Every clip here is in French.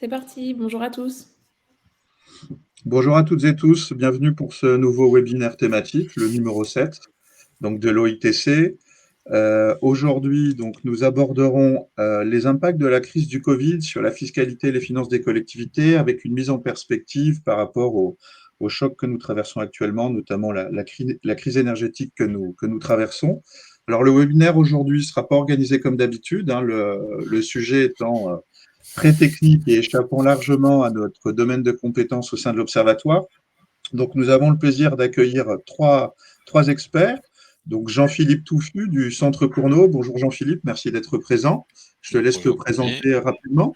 C'est parti, bonjour à tous. Bonjour à toutes et tous, bienvenue pour ce nouveau webinaire thématique, le numéro 7, donc de l'OITC. Aujourd'hui, donc, nous aborderons les impacts de la crise du Covid sur la fiscalité et les finances des collectivités, avec une mise en perspective par rapport au choc que nous traversons actuellement, notamment la crise énergétique que nous traversons. Alors, le webinaire aujourd'hui ne sera pas organisé comme d'habitude, hein, le sujet étant très technique et échappant largement à notre domaine de compétences au sein de l'Observatoire. Donc, nous avons le plaisir d'accueillir trois experts. Donc, Jean-Philippe Touffu du Centre Cournot. Bonjour Jean-Philippe, merci d'être présent. Je te laisse te Bonjour Xavier. présenter rapidement.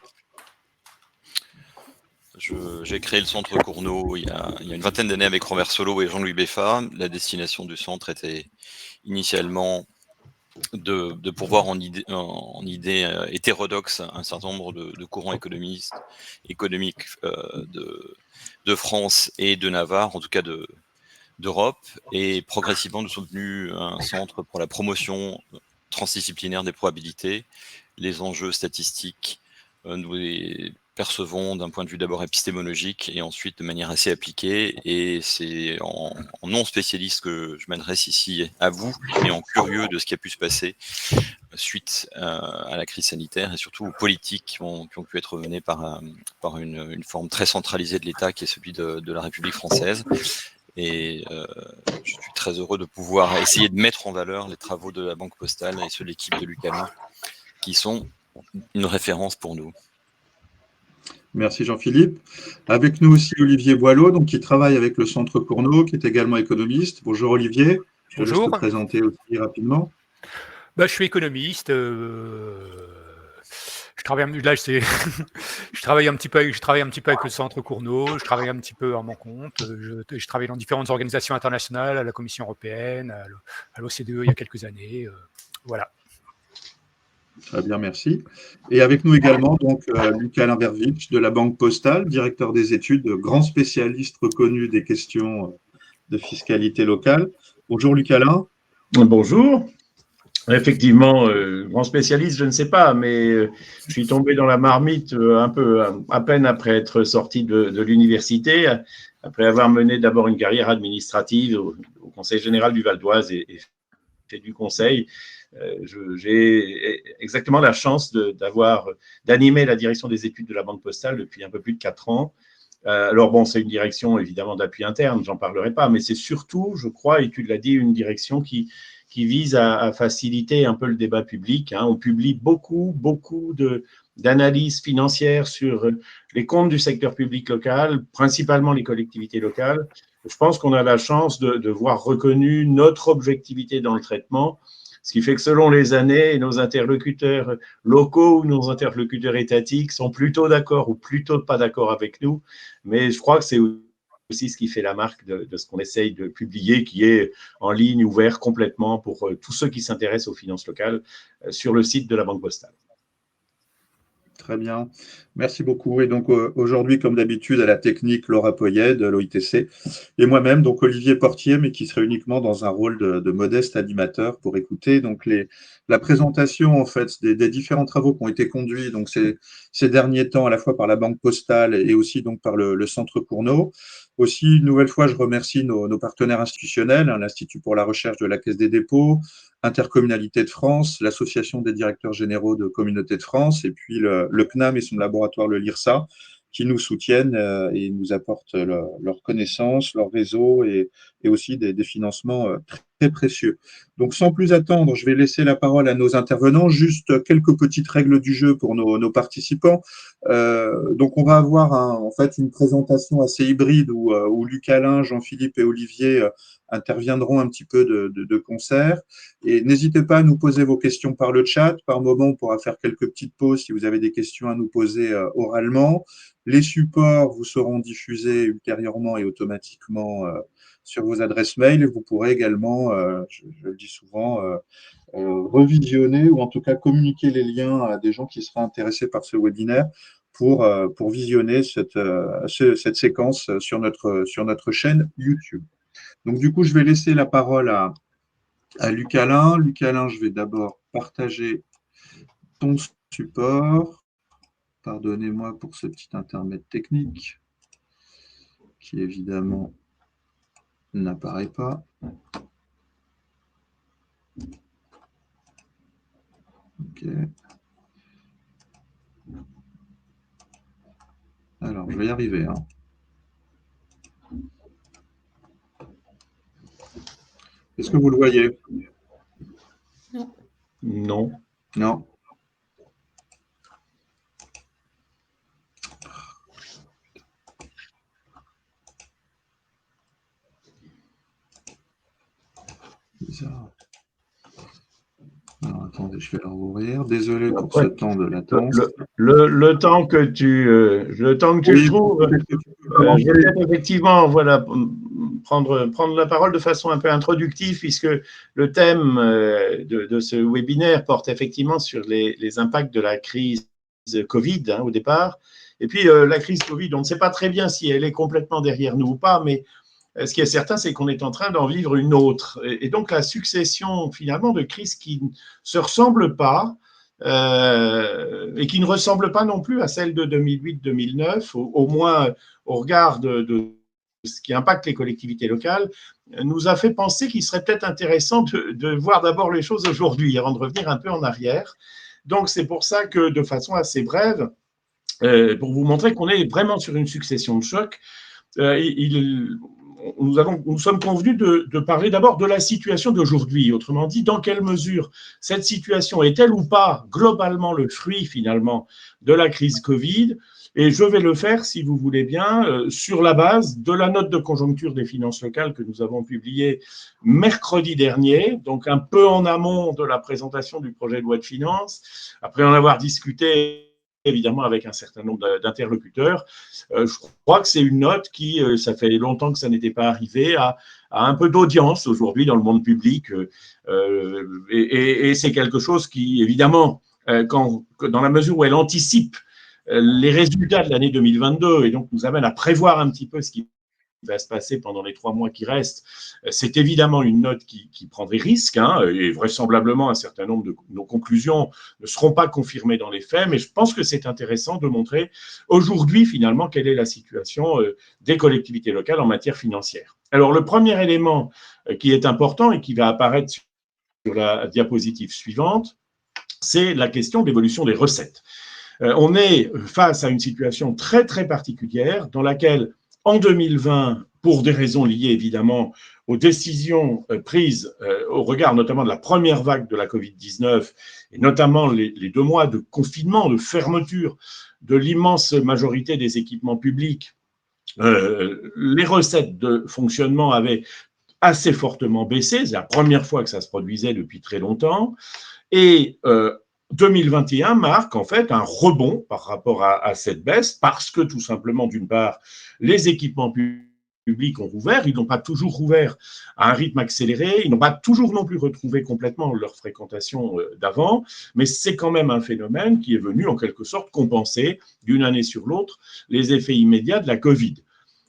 J'ai créé le Centre Cournot il y a une vingtaine d'années avec Robert Solo et Jean-Louis Beffa. La destination du centre était initialement de pourvoir en idée hétérodoxe un certain nombre de courants économiques de France et de Navarre, en tout cas d'Europe, et progressivement nous sommes devenus un centre pour la promotion transdisciplinaire des probabilités, les enjeux statistiques. Nous les percevons d'un point de vue d'abord épistémologique et ensuite de manière assez appliquée, et c'est en non spécialiste que je m'adresse ici à vous, mais en curieux de ce qui a pu se passer suite à la crise sanitaire et surtout aux politiques qui ont pu être menées par une forme très centralisée de l'État qui est celui de la République française. Et je suis très heureux de pouvoir essayer de mettre en valeur les travaux de la Banque Postale et ceux de l'équipe de Luc Alain, qui sont une référence pour nous. Merci Jean-Philippe. Avec nous aussi Olivier Boileau, donc, qui travaille avec le Centre Cournot, qui est également économiste. Bonjour Olivier, je te laisse te présenter aussi rapidement. Je suis économiste. Je travaille un petit peu avec le Centre Cournot. Je travaille un petit peu à mon compte. Je travaille dans différentes organisations internationales, à la Commission européenne, à l'OCDE il y a quelques années. Voilà. Très bien, merci. Et avec nous également donc Luc Alain Vervich de la Banque Postale, directeur des études, grand spécialiste reconnu des questions de fiscalité locale. Bonjour Luc Alain. Bonjour. Effectivement, grand spécialiste, je ne sais pas, mais je suis tombé dans la marmite un peu à peine après être sorti de l'université, après avoir mené d'abord une carrière administrative au Conseil général du Val d'Oise et fait du conseil. J'ai exactement la chance d'animer la direction des études de la Banque Postale depuis un peu plus de 4 ans. Alors bon, c'est une direction évidemment d'appui interne, j'en parlerai pas, mais c'est surtout, je crois, et tu l'as dit, une direction qui vise à faciliter un peu le débat public. On publie beaucoup d'analyses financières sur les comptes du secteur public local, principalement les collectivités locales. Je pense qu'on a la chance de voir reconnu notre objectivité dans le traitement, ce qui fait que selon les années, nos interlocuteurs locaux ou nos interlocuteurs étatiques sont plutôt d'accord ou plutôt pas d'accord avec nous. Mais je crois que c'est aussi ce qui fait la marque de ce qu'on essaye de publier, qui est en ligne, ouvert complètement pour tous ceux qui s'intéressent aux finances locales sur le site de la Banque Postale. Très bien, merci beaucoup. Et donc aujourd'hui, comme d'habitude, à la technique, Laura Poyet de l'OITC et moi-même, donc Olivier Portier, mais qui serait uniquement dans un rôle de modeste animateur pour écouter donc la présentation en fait des différents travaux qui ont été conduits donc ces derniers temps à la fois par la Banque Postale et aussi donc par le Centre Cournot. Aussi, une nouvelle fois, je remercie nos partenaires institutionnels, hein, l'Institut pour la recherche de la Caisse des dépôts, Intercommunalité de France, l'Association des directeurs généraux de Communauté de France, et puis le CNAM et son laboratoire, le LIRSA, qui nous soutiennent et nous apportent leurs connaissances, leur réseau et aussi des financements très précieux. Donc, sans plus attendre, je vais laisser la parole à nos intervenants. Juste quelques petites règles du jeu pour nos participants. Donc, on va avoir en fait une présentation assez hybride où Luc Alain, Jean-Philippe et Olivier interviendront un petit peu de concert. Et n'hésitez pas à nous poser vos questions par le chat. Par moment, on pourra faire quelques petites pauses si vous avez des questions à nous poser oralement. Les supports vous seront diffusés ultérieurement et automatiquement sur vos adresses mail. Et vous pourrez également, je le dis souvent, revisionner ou en tout cas communiquer les liens à des gens qui seraient intéressés par ce webinaire pour visionner cette séquence sur notre chaîne YouTube. Donc, du coup, je vais laisser la parole à Luc Alain. Luc Alain, je vais d'abord partager ton support. pardonnez-moi pour ce petit intermède technique qui évidemment n'apparaît pas. Ok. Alors, je vais y arriver, hein. Est-ce que vous le voyez? Non. Non. Bizarre. Alors, attendez, je vais le rouvrir. Désolé pour ce temps de latence. Le temps que tu le trouves, je vais peut-être effectivement prendre la parole de façon un peu introductive, puisque le thème de ce webinaire porte effectivement sur les impacts de la crise Covid au départ. Et puis la crise Covid, on ne sait pas très bien si elle est complètement derrière nous ou pas, mais ce qui est certain, c'est qu'on est en train d'en vivre une autre. Et donc, la succession, finalement, de crises qui ne se ressemblent pas et qui ne ressemblent pas non plus à celle de 2008-2009, au moins au regard de ce qui impacte les collectivités locales, nous a fait penser qu'il serait peut-être intéressant de voir d'abord les choses aujourd'hui, avant de revenir un peu en arrière. Donc, c'est pour ça que, de façon assez brève, pour vous montrer qu'on est vraiment sur une succession de chocs, nous sommes convenus de parler d'abord de la situation d'aujourd'hui. Autrement dit, dans quelle mesure cette situation est-elle ou pas globalement le fruit finalement de la crise Covid? Et je vais le faire, si vous voulez bien, sur la base de la note de conjoncture des finances locales que nous avons publiée mercredi dernier, donc un peu en amont de la présentation du projet de loi de finances, après en avoir discuté évidemment avec un certain nombre d'interlocuteurs. Je crois que c'est une note qui, ça fait longtemps que ça n'était pas arrivé, à un peu d'audience aujourd'hui dans le monde public. Et c'est quelque chose qui, évidemment, dans la mesure où elle anticipe les résultats de l'année 2022 et donc nous amène à prévoir un petit peu ce qui va se passer pendant les 3 mois qui restent, c'est évidemment une note qui prendrait risque, et vraisemblablement un certain nombre de nos conclusions ne seront pas confirmées dans les faits, mais je pense que c'est intéressant de montrer aujourd'hui finalement quelle est la situation des collectivités locales en matière financière. Alors le premier élément qui est important et qui va apparaître sur la diapositive suivante, c'est la question de l'évolution des recettes. On est face à une situation très très particulière dans laquelle en 2020, pour des raisons liées évidemment aux décisions prises au regard notamment de la première vague de la Covid-19 et notamment les 2 mois de confinement, de fermeture de l'immense majorité des équipements publics, les recettes de fonctionnement avaient assez fortement baissé. C'est la première fois que ça se produisait depuis très longtemps. Et 2021 marque en fait un rebond par rapport à cette baisse parce que tout simplement, d'une part, les équipements publics ont rouvert, ils n'ont pas toujours rouvert à un rythme accéléré, ils n'ont pas toujours non plus retrouvé complètement leur fréquentation d'avant, mais c'est quand même un phénomène qui est venu en quelque sorte compenser d'une année sur l'autre les effets immédiats de la Covid.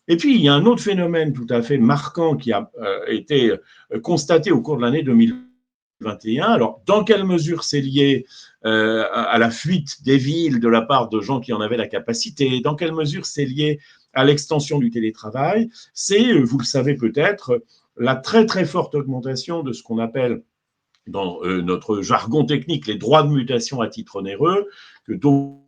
Et puis, il y a un autre phénomène tout à fait marquant qui a été constaté au cours de l'année 2021. Alors, dans quelle mesure c'est lié à la fuite des villes de la part de gens qui en avaient la capacité? Dans quelle mesure c'est lié à l'extension du télétravail? C'est, vous le savez peut-être, la très très forte augmentation de ce qu'on appelle dans notre jargon technique les droits de mutation à titre onéreux, que d'aucuns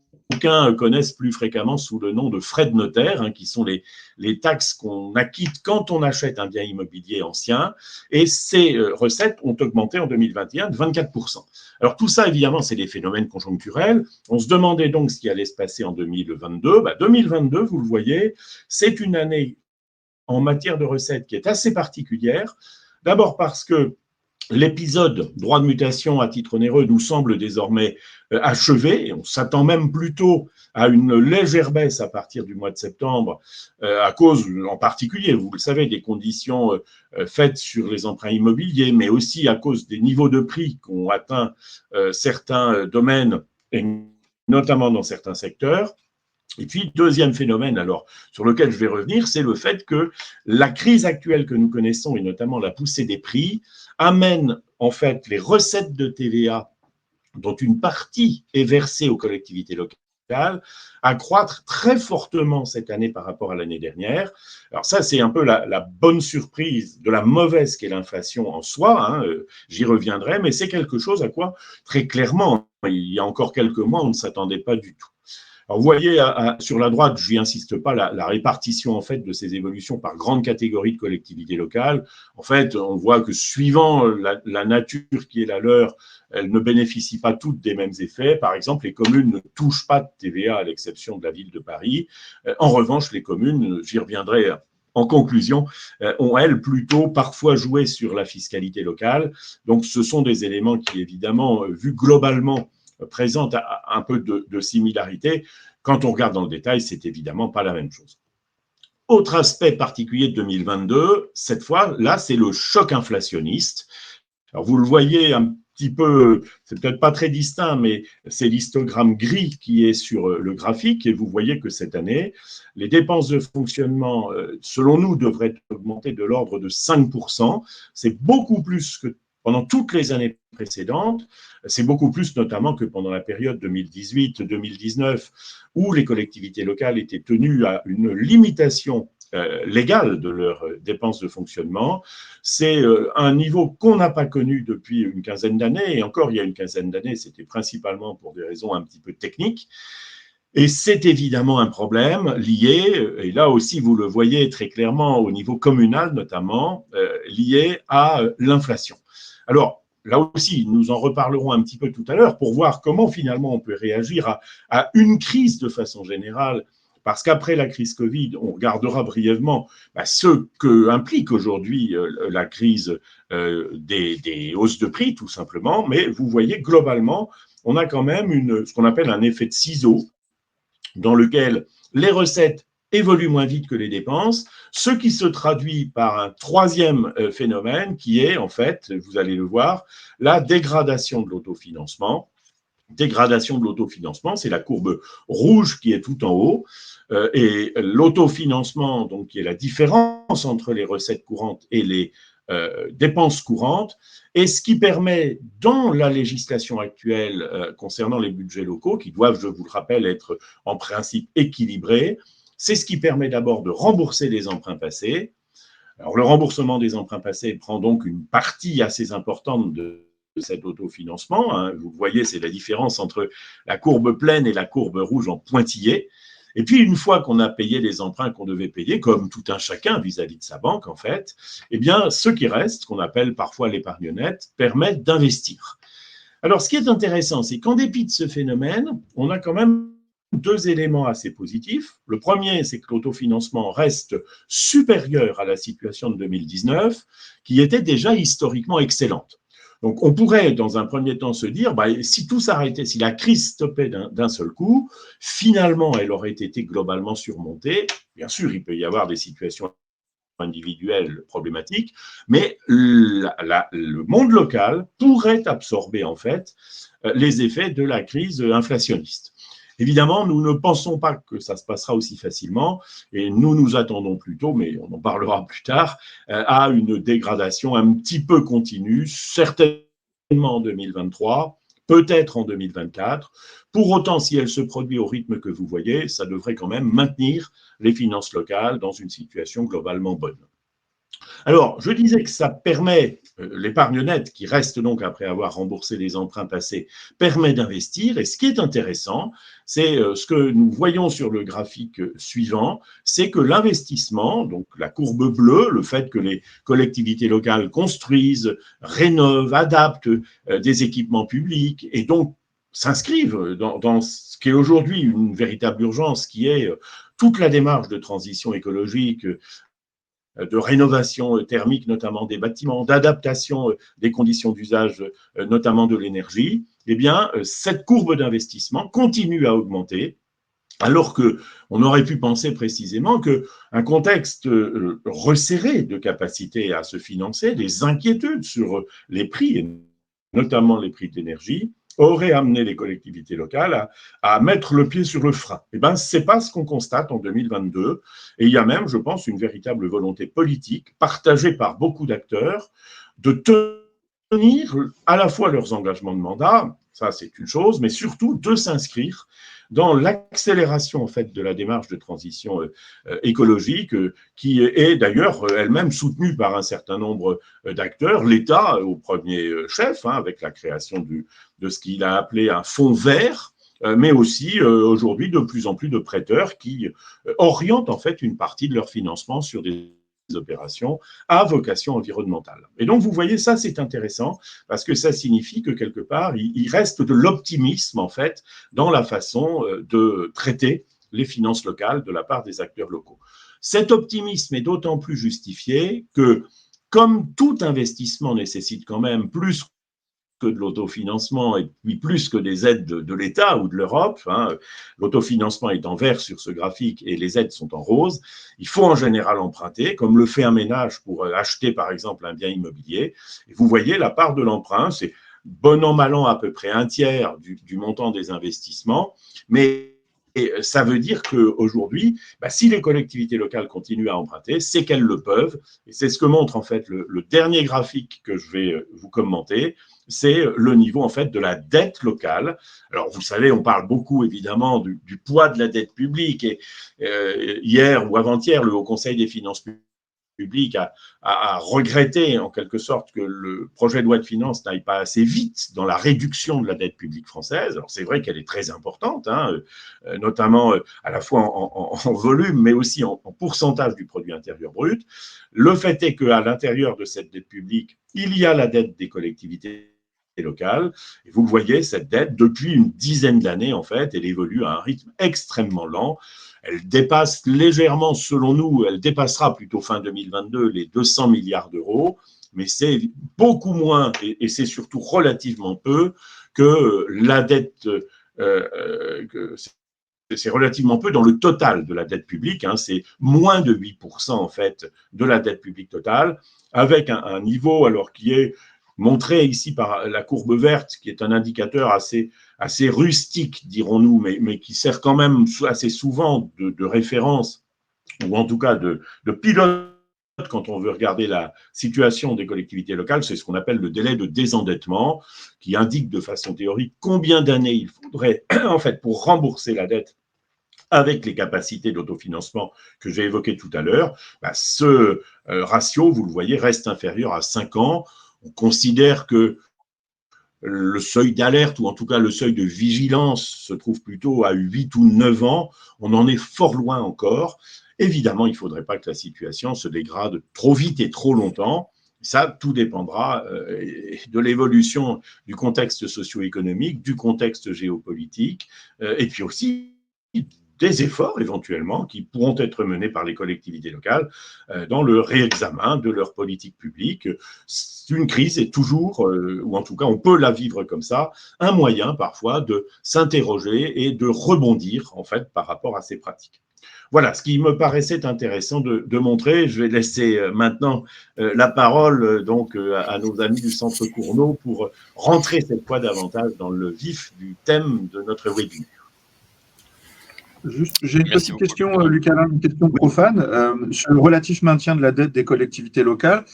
connaissent plus fréquemment sous le nom de frais de notaire, qui sont les taxes qu'on acquitte quand on achète un bien immobilier ancien. Et ces recettes ont augmenté en 2021 de 24%. Alors tout ça, évidemment, c'est des phénomènes conjoncturels. On se demandait donc ce qui allait se passer en 2022. 2022, vous le voyez, c'est une année en matière de recettes qui est assez particulière. D'abord parce que l'épisode droit de mutation à titre onéreux nous semble désormais achevé et on s'attend même plutôt à une légère baisse à partir du mois de septembre à cause en particulier, vous le savez, des conditions faites sur les emprunts immobiliers, mais aussi à cause des niveaux de prix qu'ont atteint certains domaines et notamment dans certains secteurs. Et puis, deuxième phénomène, alors, sur lequel je vais revenir, c'est le fait que la crise actuelle que nous connaissons, et notamment la poussée des prix, amène en fait les recettes de TVA, dont une partie est versée aux collectivités locales, à croître très fortement cette année par rapport à l'année dernière. Alors ça, c'est un peu la bonne surprise de la mauvaise qu'est l'inflation en soi, hein, j'y reviendrai, mais c'est quelque chose à quoi, très clairement, il y a encore quelques mois, on ne s'attendait pas du tout. Alors, vous voyez, sur la droite, je n'y insiste pas, la répartition en fait de ces évolutions par grandes catégories de collectivités locales. En fait, on voit que suivant la nature qui est la leur, elles ne bénéficient pas toutes des mêmes effets. Par exemple, les communes ne touchent pas de TVA à l'exception de la ville de Paris. En revanche, les communes, j'y reviendrai en conclusion, ont, elles, plutôt parfois joué sur la fiscalité locale. Donc, ce sont des éléments qui, évidemment, vus globalement, présentent un peu de similarité. Quand on regarde dans le détail, c'est évidemment pas la même chose. Autre aspect particulier de 2022, cette fois, là, c'est le choc inflationniste. Alors, vous le voyez un petit peu, c'est peut-être pas très distinct, mais c'est l'histogramme gris qui est sur le graphique et vous voyez que cette année, les dépenses de fonctionnement, selon nous, devraient augmenter de l'ordre de 5%. C'est beaucoup plus que pendant toutes les années précédentes, c'est beaucoup plus notamment que pendant la période 2018-2019, où les collectivités locales étaient tenues à une limitation légale de leurs dépenses de fonctionnement. C'est un niveau qu'on n'a pas connu depuis une quinzaine d'années, et encore il y a une quinzaine d'années, c'était principalement pour des raisons un petit peu techniques. Et c'est évidemment un problème lié, et là aussi vous le voyez très clairement au niveau communal notamment, lié à l'inflation. Alors, là aussi, nous en reparlerons un petit peu tout à l'heure pour voir comment finalement on peut réagir à une crise de façon générale, parce qu'après la crise Covid, on regardera brièvement ce qu'implique aujourd'hui la crise des hausses de prix, tout simplement, mais vous voyez, globalement, on a quand même ce qu'on appelle un effet de ciseau, dans lequel les recettes évolue moins vite que les dépenses, ce qui se traduit par un troisième phénomène qui est, en fait, vous allez le voir, la dégradation de l'autofinancement. Dégradation de l'autofinancement, c'est la courbe rouge qui est tout en haut, et l'autofinancement, donc qui est la différence entre les recettes courantes et les dépenses courantes, et ce qui permet, dans la législation actuelle concernant les budgets locaux, qui doivent, je vous le rappelle, être en principe équilibrés, c'est ce qui permet d'abord de rembourser les emprunts passés. Alors, le remboursement des emprunts passés prend donc une partie assez importante de cet autofinancement. Hein. Vous voyez, c'est la différence entre la courbe pleine et la courbe rouge en pointillé. Et puis, une fois qu'on a payé les emprunts qu'on devait payer, comme tout un chacun vis-à-vis de sa banque, en fait, eh bien, ce qui reste, qu'on appelle parfois l'épargne nette, permet d'investir. Alors, ce qui est intéressant, c'est qu'en dépit de ce phénomène, on a quand même deux éléments assez positifs. Le premier, c'est que l'autofinancement reste supérieur à la situation de 2019, qui était déjà historiquement excellente. Donc, on pourrait, dans un premier temps, se dire, si tout s'arrêtait, si la crise stoppait d'un seul coup, finalement, elle aurait été globalement surmontée. Bien sûr, il peut y avoir des situations individuelles problématiques, mais le monde local pourrait absorber, en fait, les effets de la crise inflationniste. Évidemment, nous ne pensons pas que ça se passera aussi facilement et nous attendons plutôt, mais on en parlera plus tard, à une dégradation un petit peu continue, certainement en 2023, peut-être en 2024. Pour autant, si elle se produit au rythme que vous voyez, ça devrait quand même maintenir les finances locales dans une situation globalement bonne. Alors, je disais que ça permet, l'épargne nette, qui reste donc après avoir remboursé les emprunts passés, permet d'investir. Et ce qui est intéressant, c'est ce que nous voyons sur le graphique suivant, c'est que l'investissement, donc la courbe bleue, le fait que les collectivités locales construisent, rénovent, adaptent des équipements publics et donc s'inscrivent dans ce qui est aujourd'hui une véritable urgence, qui est toute la démarche de transition écologique, de rénovation thermique, notamment des bâtiments, d'adaptation des conditions d'usage, notamment de l'énergie, eh bien, cette courbe d'investissement continue à augmenter, alors qu'on aurait pu penser précisément qu'un contexte resserré de capacité à se financer, des inquiétudes sur les prix, et notamment les prix de l'énergie, aurait amené les collectivités locales à mettre le pied sur le frein. Eh bien, ce n'est pas ce qu'on constate en 2022. Et il y a même, je pense, une véritable volonté politique partagée par beaucoup d'acteurs de tenir à la fois leurs engagements de mandat ça c'est une chose, mais surtout de s'inscrire dans l'accélération en fait de la démarche de transition écologique qui est d'ailleurs elle-même soutenue par un certain nombre d'acteurs, l'État au premier chef, avec la création de ce qu'il a appelé un fonds vert, mais aussi aujourd'hui de plus en plus de prêteurs qui orientent en fait une partie de leur financement sur des opérations à vocation environnementale. Et donc, vous voyez, ça, c'est intéressant parce que ça signifie que quelque part, il reste de l'optimisme, en fait, dans la façon de traiter les finances locales de la part des acteurs locaux. Cet optimisme est d'autant plus justifié que, comme tout investissement nécessite quand même plus que de l'autofinancement et puis plus que des aides de l'État ou de l'Europe, l'autofinancement est en vert sur ce graphique et les aides sont en rose, il faut en général emprunter, comme le fait un ménage pour acheter par exemple un bien immobilier. Et vous voyez, la part de l'emprunt, c'est bon an, mal an à peu près un tiers du montant des investissements, mais ça veut dire qu'aujourd'hui, si les collectivités locales continuent à emprunter, c'est qu'elles le peuvent. Et c'est ce que montre en fait le dernier graphique que je vais vous commenter. C'est le niveau en fait de la dette locale. Alors vous savez, on parle beaucoup évidemment du poids de la dette publique. Et hier ou avant-hier, le Haut Conseil des finances public a regretté en quelque sorte que le projet de loi de finances n'aille pas assez vite dans la réduction de la dette publique française. Alors c'est vrai qu'elle est très importante, notamment à la fois en volume, mais aussi en pourcentage du produit intérieur brut. Le fait est qu'à l'intérieur de cette dette publique, il y a la dette des collectivités locales. Et vous le voyez, cette dette, depuis une dizaine d'années, en fait, elle évolue à un rythme extrêmement lent. Elle dépasse légèrement, selon nous, elle dépassera plutôt fin 2022 les 200 milliards d'euros, mais c'est beaucoup moins, et c'est surtout relativement peu, que la dette, c'est relativement peu dans le total de la dette publique, c'est moins de 8% en fait de la dette publique totale, avec un niveau alors qui est montré ici par la courbe verte, qui est un indicateur assez rustique, dirons-nous, mais qui sert quand même assez souvent de référence, ou en tout cas de pilote quand on veut regarder la situation des collectivités locales. C'est ce qu'on appelle le délai de désendettement, qui indique de façon théorique combien d'années il faudrait, en fait, pour rembourser la dette avec les capacités d'autofinancement que j'ai évoquées tout à l'heure. Ce ratio, vous le voyez, reste inférieur à 5 ans. On considère que le seuil d'alerte, ou en tout cas le seuil de vigilance, se trouve plutôt à 8 ou 9 ans. On en est fort loin encore. Évidemment, il ne faudrait pas que la situation se dégrade trop vite et trop longtemps. Ça, tout dépendra de l'évolution du contexte socio-économique, du contexte géopolitique, et puis aussi des efforts éventuellement qui pourront être menés par les collectivités locales dans le réexamen de leur politique publique. Une crise est toujours, ou en tout cas on peut la vivre comme ça, un moyen parfois de s'interroger et de rebondir en fait par rapport à ces pratiques. Voilà ce qui me paraissait intéressant de montrer. Je vais laisser maintenant la parole donc à nos amis du Centre Cournot pour rentrer cette fois davantage dans le vif du thème de notre webinaire. J'ai une petite question, Lucas, une question profane. Sur le relatif maintien de la dette des collectivités locales,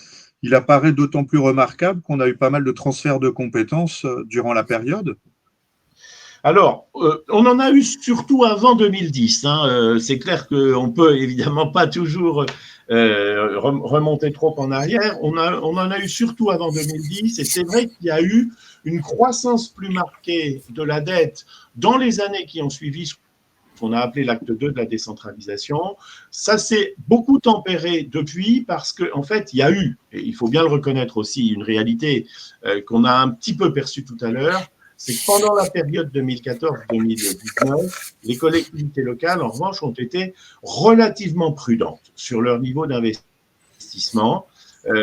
il apparaît d'autant plus remarquable qu'on a eu pas mal de transferts de compétences durant la période. Alors, on en a eu surtout avant 2010. C'est clair qu'on ne peut évidemment pas toujours remonter trop en arrière. On en a eu surtout avant 2010, et c'est vrai qu'il y a eu une croissance plus marquée de la dette dans les années qui ont suivi qu'on a appelé l'acte 2 de la décentralisation. Ça s'est beaucoup tempéré depuis parce qu'en fait, il y a eu, et il faut bien le reconnaître aussi, une réalité qu'on a un petit peu perçue tout à l'heure, c'est que pendant la période 2014-2019, les collectivités locales, en revanche, ont été relativement prudentes sur leur niveau d'investissement.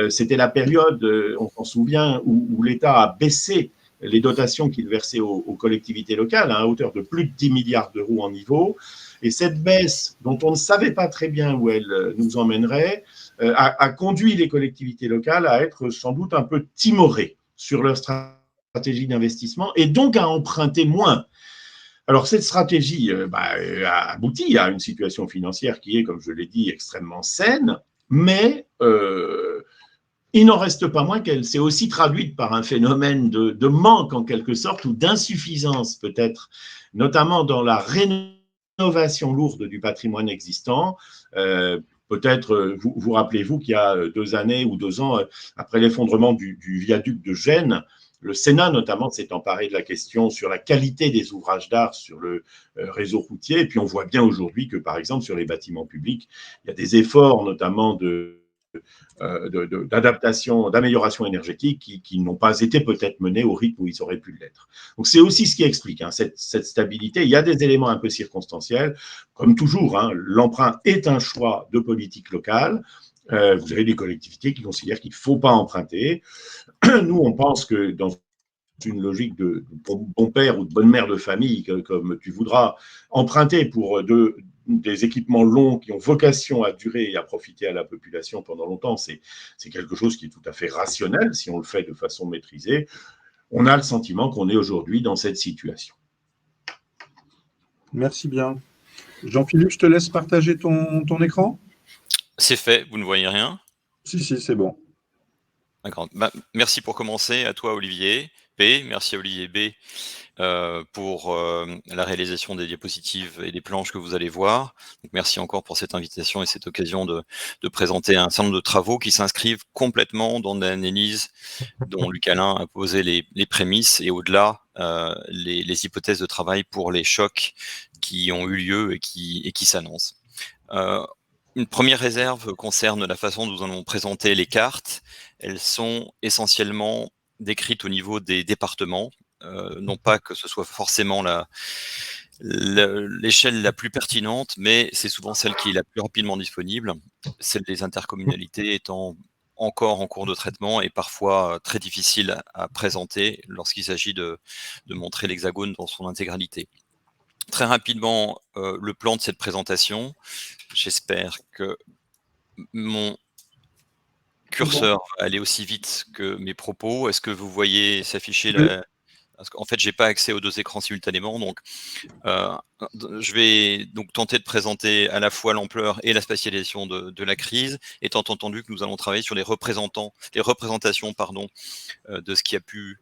C'était la période, on s'en souvient, où l'État a baissé les dotations qu'il versait aux collectivités locales à hauteur de plus de 10 milliards d'euros en niveau. Et cette baisse, dont on ne savait pas très bien où elle nous emmènerait, a conduit les collectivités locales à être sans doute un peu timorées sur leur stratégie d'investissement et donc à emprunter moins. Alors, cette stratégie a abouti à une situation financière qui est, comme je l'ai dit, extrêmement saine, mais il n'en reste pas moins qu'elle s'est aussi traduite par un phénomène de manque en quelque sorte, ou d'insuffisance peut-être, notamment dans la rénovation lourde du patrimoine existant. Peut-être, vous rappelez-vous qu'il y a 2 années ou 2 ans, après l'effondrement du viaduc de Gênes, le Sénat notamment s'est emparé de la question sur la qualité des ouvrages d'art sur le réseau routier. Et puis on voit bien aujourd'hui que, par exemple, sur les bâtiments publics, il y a des efforts notamment d'adaptation, d'amélioration énergétique qui n'ont pas été peut-être menés au rythme où ils auraient pu l'être. Donc c'est aussi ce qui explique cette stabilité. Il y a des éléments un peu circonstanciels. Comme toujours, l'emprunt est un choix de politique locale. Vous avez des collectivités qui considèrent qu'il ne faut pas emprunter. Nous, on pense que dans une logique de bon père ou de bonne mère de famille, comme tu voudras, emprunter pour des équipements longs qui ont vocation à durer et à profiter à la population pendant longtemps, c'est quelque chose qui est tout à fait rationnel si on le fait de façon maîtrisée. On a le sentiment qu'on est aujourd'hui dans cette situation. Merci bien. Jean-Philippe, je te laisse partager ton écran. C'est fait, vous ne voyez rien? Si, c'est bon. D'accord. Merci pour commencer, à toi Olivier P. Merci à Olivier B pour la réalisation des diapositives et des planches que vous allez voir. Donc, merci encore pour cette invitation et cette occasion de présenter un certain nombre de travaux qui s'inscrivent complètement dans l'analyse dont Luc Alain a posé les prémices et au-delà les hypothèses de travail pour les chocs qui ont eu lieu et qui s'annoncent. Une première réserve concerne la façon dont nous allons présenter les cartes. Elles sont essentiellement décrites au niveau des départements, non pas que ce soit forcément l'échelle la plus pertinente, mais c'est souvent celle qui est la plus rapidement disponible, celle des intercommunalités étant encore en cours de traitement et parfois très difficile à présenter lorsqu'il s'agit de montrer l'hexagone dans son intégralité. Très rapidement, le plan de cette présentation. J'espère que mon curseur va aller aussi vite que mes propos. Est-ce que vous voyez s'afficher Parce qu'en fait, j'ai pas accès aux 2 écrans simultanément, donc je vais donc tenter de présenter à la fois l'ampleur et la spatialisation de la crise, étant entendu que nous allons travailler sur les représentations, de ce qui a pu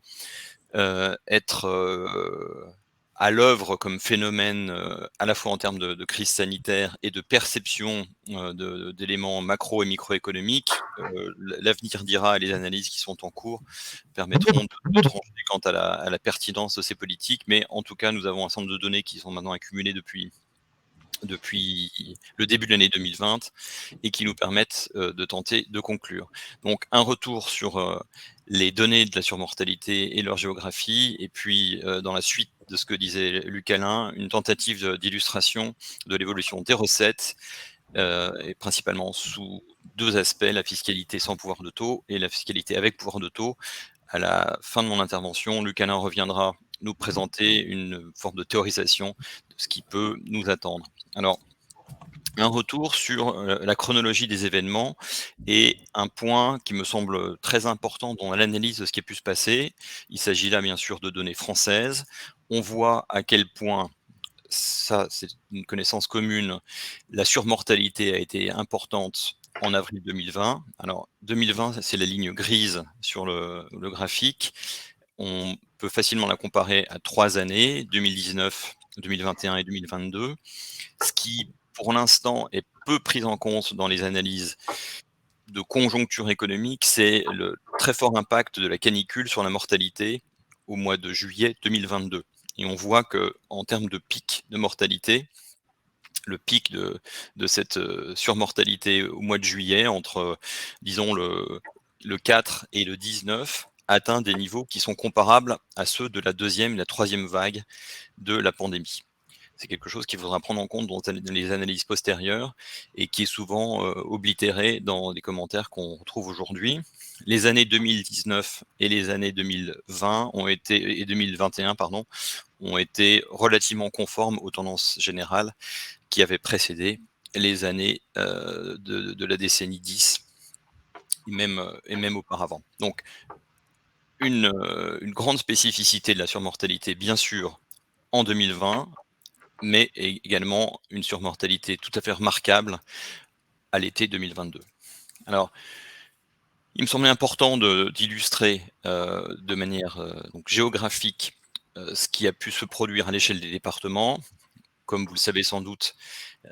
être à l'œuvre comme phénomène à la fois en termes de crise sanitaire et de perception d'éléments macro et microéconomiques. L'avenir dira et les analyses qui sont en cours permettront de trancher quant à la pertinence de ces politiques, mais en tout cas, nous avons un certain nombre de données qui sont maintenant accumulées depuis le début de l'année 2020 et qui nous permettent de tenter de conclure. Donc un retour sur les données de la surmortalité et leur géographie, et puis dans la suite de ce que disait Luc Alain, une tentative d'illustration de l'évolution des recettes, et principalement sous 2 aspects, la fiscalité sans pouvoir de taux et la fiscalité avec pouvoir de taux. À la fin de mon intervention, Luc Alain reviendra nous présenter une forme de théorisation de ce qui peut nous attendre. Alors, un retour sur la chronologie des événements et un point qui me semble très important dans l'analyse de ce qui a pu se passer. Il s'agit là bien sûr de données françaises. On voit à quel point, ça c'est une connaissance commune, la surmortalité a été importante en avril 2020. Alors 2020, c'est la ligne grise sur le graphique. On peut facilement la comparer à 3 années, 2019, 2021 et 2022, ce qui, pour l'instant, est peu pris en compte dans les analyses de conjoncture économique, c'est le très fort impact de la canicule sur la mortalité au mois de juillet 2022. Et on voit qu'en termes de pic de mortalité, le pic de cette surmortalité au mois de juillet, entre, disons, le 4 et le 19, atteint des niveaux qui sont comparables à ceux de la 2e et la 3e vague de la pandémie. C'est quelque chose qu'il faudra prendre en compte dans les analyses postérieures et qui est souvent oblitéré dans les commentaires qu'on retrouve aujourd'hui. Les années 2019 et les années 2020 et 2021 ont été relativement conformes aux tendances générales qui avaient précédé les années de la décennie 10 et même auparavant. Donc, une grande spécificité de la surmortalité, bien sûr, en 2020, mais également une surmortalité tout à fait remarquable à l'été 2022. Alors, Il me semblait important d'illustrer de manière donc géographique ce qui a pu se produire à l'échelle des départements. Comme vous le savez sans doute,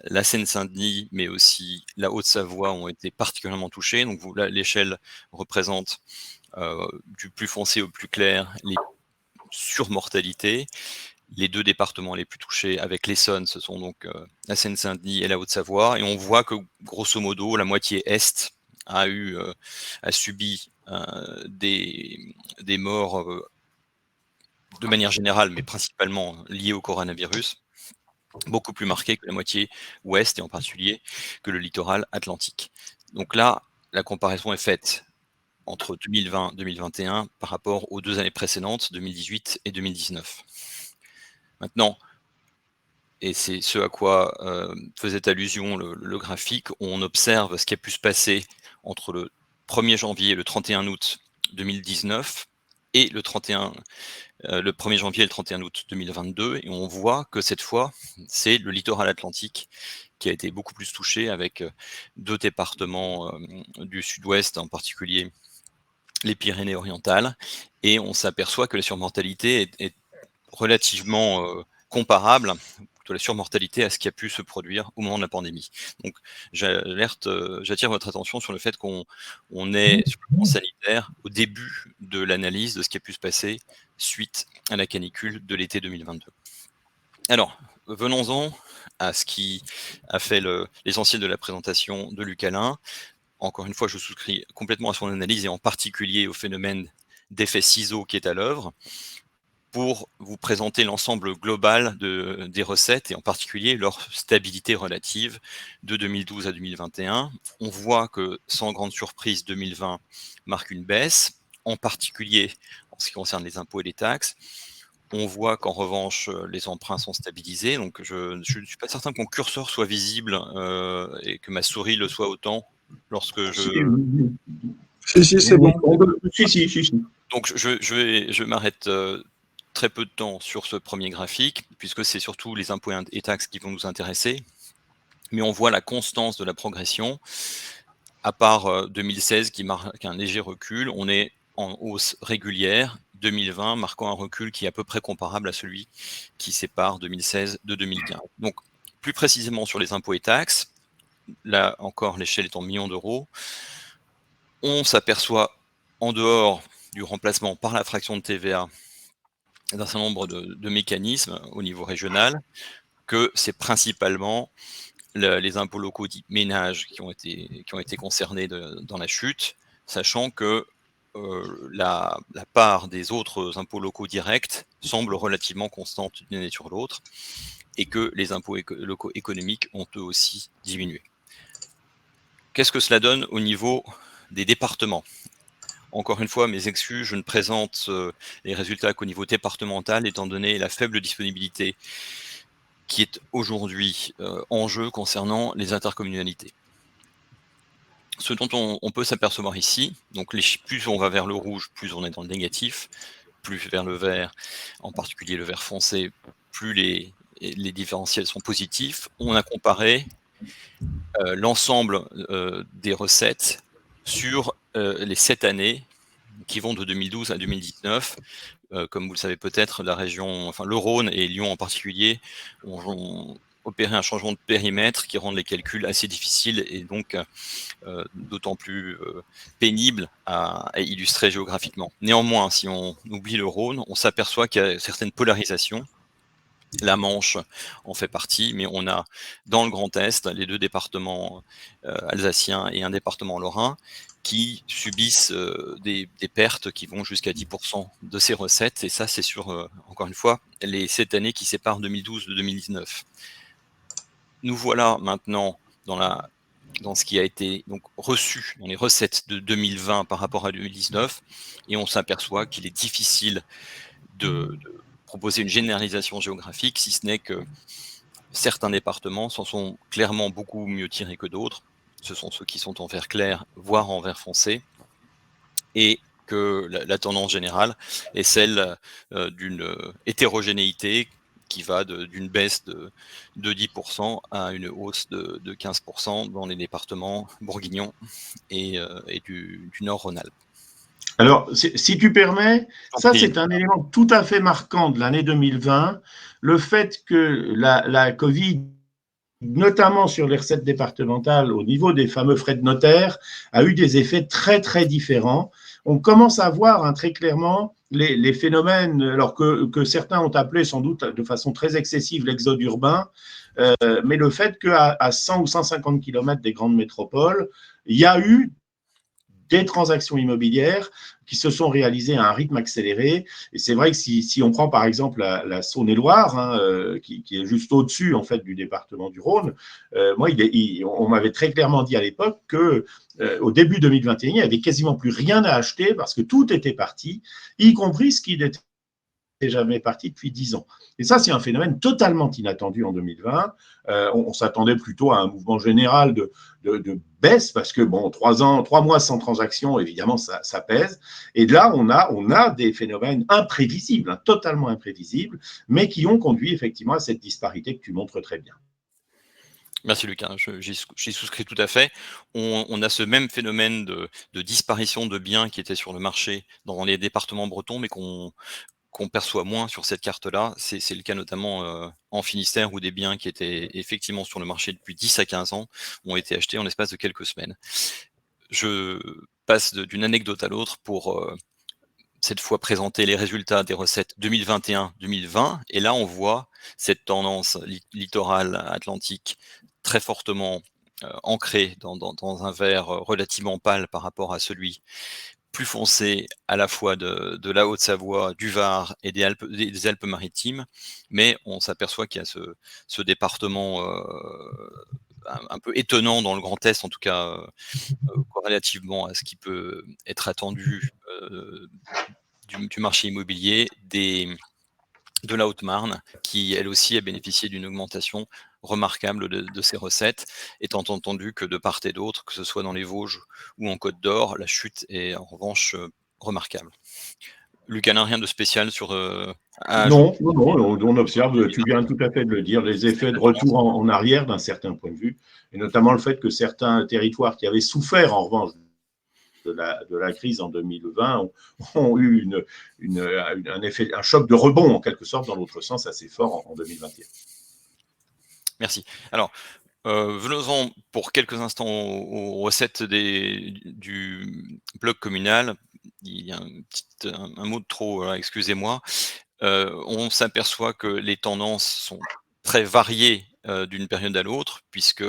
la Seine-Saint-Denis, mais aussi la Haute-Savoie ont été particulièrement touchés. Donc l'échelle représente du plus foncé au plus clair les surmortalités. Les 2 départements les plus touchés avec l'Essonne, ce sont donc la Seine-Saint-Denis et la Haute-Savoie. Et on voit que grosso modo, la moitié est a subi des morts de manière générale, mais principalement liées au coronavirus, beaucoup plus marquées que la moitié ouest et en particulier que le littoral atlantique. Donc là, la comparaison est faite entre 2020-2021 par rapport aux 2 années précédentes, 2018 et 2019. Maintenant, et c'est ce à quoi faisait allusion le graphique, on observe ce qui a pu se passer entre le 1er janvier et le 31 août 2019 et le 1er janvier et le 31 août 2022, et on voit que cette fois, c'est le littoral atlantique qui a été beaucoup plus touché, avec 2 départements du sud-ouest, en particulier les Pyrénées-Orientales, et on s'aperçoit que la surmortalité est relativement comparable, de la surmortalité, à ce qui a pu se produire au moment de la pandémie. Donc j'attire votre attention sur le fait qu'on est sur le plan sanitaire au début de l'analyse de ce qui a pu se passer suite à la canicule de l'été 2022. Alors, venons-en à ce qui a fait l'essentiel de la présentation de Luc Alain. Encore une fois, je souscris complètement à son analyse, et en particulier au phénomène d'effet ciseau qui est à l'œuvre, pour vous présenter l'ensemble global des recettes, et en particulier leur stabilité relative de 2012 à 2021. On voit que, sans grande surprise, 2020 marque une baisse, en particulier en ce qui concerne les impôts et les taxes. On voit qu'en revanche, les emprunts sont stabilisés. Donc je ne suis pas certain que mon curseur soit visible et que ma souris le soit autant lorsque je... Si, c'est bon. Si. Donc je m'arrête très peu de temps sur ce premier graphique, puisque c'est surtout les impôts et taxes qui vont nous intéresser. Mais on voit la constance de la progression. À part 2016 qui marque un léger recul, on est en hausse régulière, 2020 marquant un recul qui est à peu près comparable à celui qui sépare 2016 de 2015. Donc, plus précisément sur les impôts et taxes, là encore l'échelle est en millions d'euros, on s'aperçoit, en dehors du remplacement par la fraction de TVA d'un certain nombre de mécanismes au niveau régional, que c'est principalement les impôts locaux dits ménages qui ont été concernés dans la chute, sachant que la part des autres impôts locaux directs semble relativement constante d'une année sur l'autre, et que les impôts locaux économiques ont eux aussi diminué. Qu'est-ce que cela donne au niveau des départements ? Encore une fois, mes excuses, je ne présente les résultats qu'au niveau départemental, étant donné la faible disponibilité qui est aujourd'hui en jeu concernant les intercommunalités. Ce dont on peut s'apercevoir ici, donc plus on va vers le rouge, plus on est dans le négatif, plus vers le vert, en particulier le vert foncé, plus les différentiels sont positifs. On a comparé l'ensemble des recettes sur les 7 années qui vont de 2012 à 2019. Comme vous le savez peut-être, la région, enfin le Rhône et Lyon en particulier, ont opéré un changement de périmètre qui rend les calculs assez difficiles, et donc d'autant plus pénibles à illustrer géographiquement. Néanmoins, si on oublie le Rhône, on s'aperçoit qu'il y a certaines polarisations. La Manche en fait partie, mais on a dans le Grand Est les 2 départements alsaciens et un département lorrain qui subissent des pertes qui vont jusqu'à 10% de ces recettes, et ça c'est sur, encore une fois, les 7 années qui séparent 2012 de 2019. Nous voilà maintenant dans ce qui a été donc reçu dans les recettes de 2020 par rapport à 2019, et on s'aperçoit qu'il est difficile de proposer une généralisation géographique, si ce n'est que certains départements s'en sont clairement beaucoup mieux tirés que d'autres. Ce sont ceux qui sont en vert clair, voire en vert foncé, et que la tendance générale est celle d'une hétérogénéité qui va d'une baisse de 10% à une hausse de 15% dans les départements bourguignons et du Nord Rhône-Alpes. Alors, si tu permets, ça c'est un élément tout à fait marquant de l'année 2020, le fait que la Covid, notamment sur les recettes départementales au niveau des fameux frais de notaire, a eu des effets très très différents. On commence à voir très clairement les phénomènes, alors que certains ont appelé sans doute de façon très excessive l'exode urbain, mais le fait qu'à 100 ou 150 km des grandes métropoles, il y a eu des transactions immobilières qui se sont réalisées à un rythme accéléré. Et c'est vrai que si on prend par exemple la Saône-et-Loire, qui est juste au-dessus en fait du département du Rhône, moi, on m'avait très clairement dit à l'époque que au début 2021, il n'y avait quasiment plus rien à acheter parce que tout était parti, y compris ce qui n'était jamais parti depuis 10 ans. Et ça, c'est un phénomène totalement inattendu en 2020. On s'attendait plutôt à un mouvement général de baisse parce que, bon, 3 mois sans transaction, évidemment, ça pèse. Et là, on a des phénomènes imprévisibles, totalement imprévisibles, mais qui ont conduit effectivement à cette disparité que tu montres très bien. Merci Lucas, j'y souscris tout à fait. On a ce même phénomène de disparition de biens qui étaient sur le marché dans les départements bretons, mais qu'on perçoit moins sur cette carte-là. C'est le cas notamment en Finistère où des biens qui étaient effectivement sur le marché depuis 10 à 15 ans ont été achetés en l'espace de quelques semaines. Je passe d'une anecdote à l'autre pour cette fois présenter les résultats des recettes 2021-2020. Et là, on voit cette tendance littorale atlantique très fortement ancrée dans un vert relativement pâle par rapport à celui plus foncé à la fois de la Haute-Savoie, du Var et des Alpes-Maritimes, mais on s'aperçoit qu'il y a ce département un peu étonnant dans le Grand Est, en tout cas relativement à ce qui peut être attendu du marché immobilier, de la Haute-Marne, qui elle aussi a bénéficié d'une augmentation remarquable de ses recettes, étant entendu que de part et d'autre, que ce soit dans les Vosges ou en Côte d'Or, la chute est en revanche remarquable. Lucas, rien de spécial sur non, on observe, tu viens tout à fait de le dire, les effets de retour en arrière d'un certain point de vue, et notamment le fait que certains territoires qui avaient souffert en revanche de la crise en 2020 ont eu un choc de rebond en quelque sorte dans l'autre sens assez fort en 2021. Merci. Alors, venons-en pour quelques instants aux recettes du bloc communal. Il y a un mot de trop, excusez-moi. On s'aperçoit que les tendances sont très variées d'une période à l'autre, puisque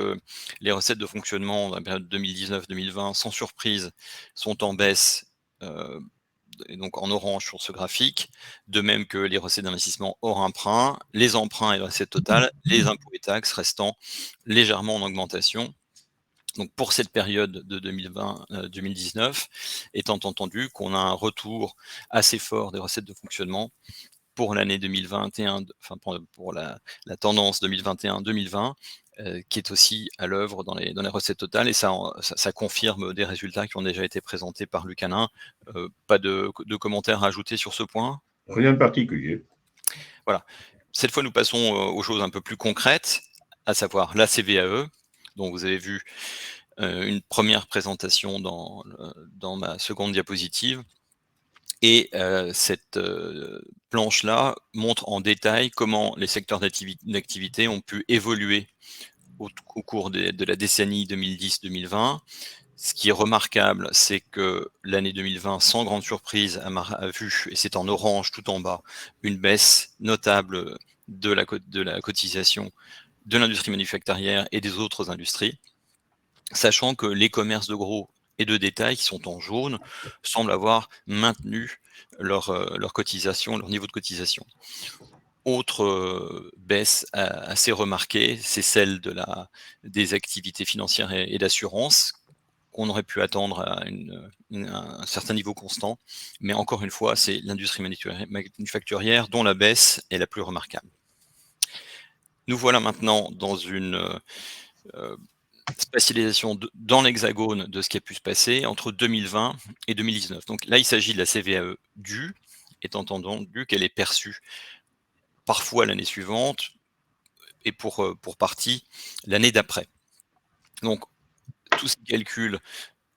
les recettes de fonctionnement dans la période 2019-2020, sans surprise, sont en baisse, et donc en orange sur ce graphique, de même que les recettes d'investissement hors emprunt, les emprunts et les recettes totales, les impôts et taxes restant légèrement en augmentation. Donc pour cette période de 2020-2019, étant entendu qu'on a un retour assez fort des recettes de fonctionnement pour l'année 2021, enfin pour la tendance 2021-2020, qui est aussi à l'œuvre dans les recettes totales, et ça confirme des résultats qui ont déjà été présentés par Luc Hanin. Pas de commentaires à ajouter sur ce point? Rien de particulier. Voilà. Cette fois, nous passons aux choses un peu plus concrètes, à savoir la CVAE, dont vous avez vu une première présentation dans ma seconde diapositive. Et cette planche-là montre en détail comment les secteurs d'activité ont pu évoluer au cours de la décennie 2010-2020. Ce qui est remarquable, c'est que l'année 2020, sans grande surprise, a vu, et c'est en orange tout en bas, une baisse notable de la cotisation de l'industrie manufacturière et des autres industries, sachant que les commerces de gros et de détail, qui sont en jaune, semblent avoir maintenu leur cotisation, leur niveau de cotisation. Autre baisse assez remarquée, c'est celle des activités financières et d'assurance, qu'on aurait pu attendre à un certain niveau constant, mais encore une fois, c'est l'industrie manufacturière dont la baisse est la plus remarquable. Nous voilà maintenant dans une spatialisation dans l'hexagone de ce qui a pu se passer entre 2020 et 2019. Donc là, il s'agit de la CVAE due, étant entendu qu'elle est perçue parfois l'année suivante et pour partie l'année d'après. Donc, tous ces calculs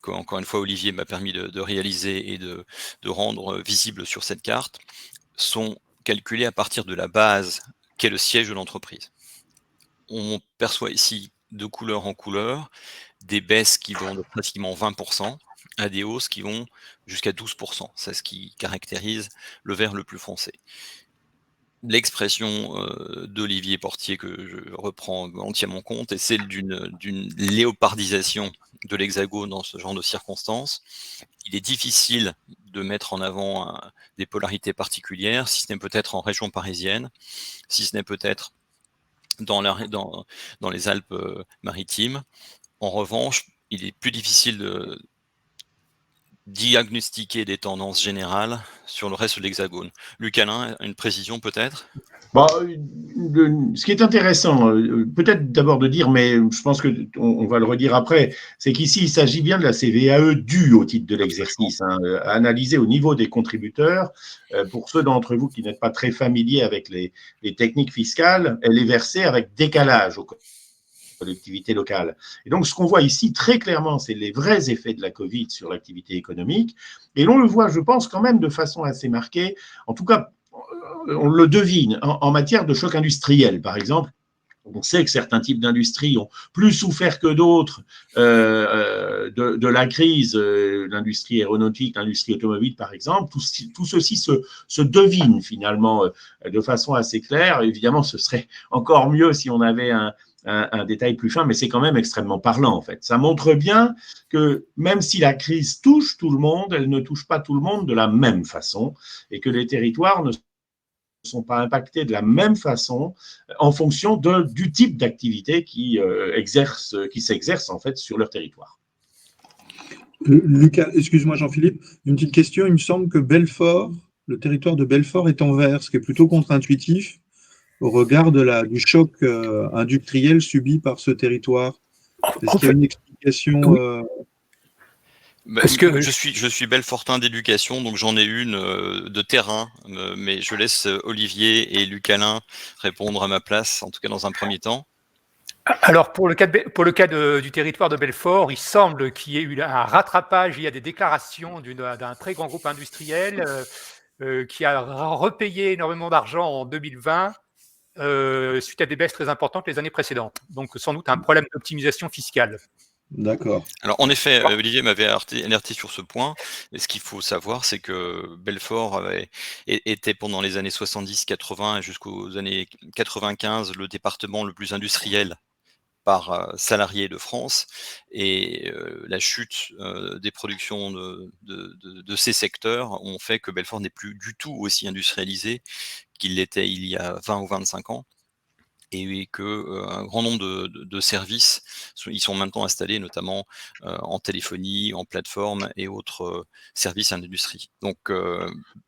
qu'encore une fois Olivier m'a permis de réaliser et de rendre visibles sur cette carte sont calculés à partir de la base qu'est le siège de l'entreprise. On perçoit ici de couleur en couleur des baisses qui vont de pratiquement 20% à des hausses qui vont jusqu'à 12%. C'est ce qui caractérise le vert le plus foncé. L'expression d'Olivier Portier que je reprends entièrement compte est celle d'une léopardisation de l'Hexagone dans ce genre de circonstances. Il est difficile de mettre en avant des polarités particulières, si ce n'est peut-être en région parisienne, si ce n'est peut-être dans les Alpes-Maritimes. En revanche, il est plus difficile de diagnostiquer des tendances générales sur le reste de l'Hexagone. Luc Alain, une précision peut-être ? Ce qui est intéressant, peut-être d'abord de dire, mais je pense qu'on va le redire après, c'est qu'ici, il s'agit bien de la CVAE due au titre de l'exercice, analysée au niveau des contributeurs. Pour ceux d'entre vous qui n'êtes pas très familiers avec les techniques fiscales, elle est versée avec décalage aux collectivités locales. Et donc, ce qu'on voit ici très clairement, c'est les vrais effets de la Covid sur l'activité économique. Et l'on le voit, je pense, quand même de façon assez marquée, en tout cas, on le devine en matière de choc industriel, par exemple. On sait que certains types d'industries ont plus souffert que d'autres de la crise, l'industrie aéronautique, l'industrie automobile, par exemple. Tout ceci se devine finalement de façon assez claire. Évidemment, ce serait encore mieux si on avait un détail plus fin, mais c'est quand même extrêmement parlant en fait. Ça montre bien que même si la crise touche tout le monde, elle ne touche pas tout le monde de la même façon et que les territoires ne sont pas impactés de la même façon en fonction du type d'activité qui s'exerce en fait sur leur territoire. Lucas, excuse-moi Jean-Philippe, une petite question. Il me semble que Belfort, le territoire de Belfort est en vert, ce qui est plutôt contre-intuitif au regard du choc industriel subi par ce territoire. Est-ce qu'il y a une explication Je suis belfortin d'éducation, donc j'en ai une de terrain, mais je laisse Olivier et Luc Alain répondre à ma place, en tout cas dans un premier temps. Alors, pour le cas du territoire de Belfort, il semble qu'il y ait eu un rattrapage. Il y a des déclarations d'un très grand groupe industriel qui a repayé énormément d'argent en 2020 suite à des baisses très importantes les années précédentes. Donc, sans doute un problème d'optimisation fiscale. D'accord. Alors, en effet, Olivier m'avait alerté sur ce point. Et ce qu'il faut savoir, c'est que Belfort était pendant les années 70-80 jusqu'aux années 95 le département le plus industriel par salarié de France, et la chute des productions de ces secteurs ont fait que Belfort n'est plus du tout aussi industrialisé qu'il l'était il y a 20 ou 25 ans, et que un grand nombre de services ils sont maintenant installés, notamment en téléphonie, en plateforme et autres services à l'industrie. Donc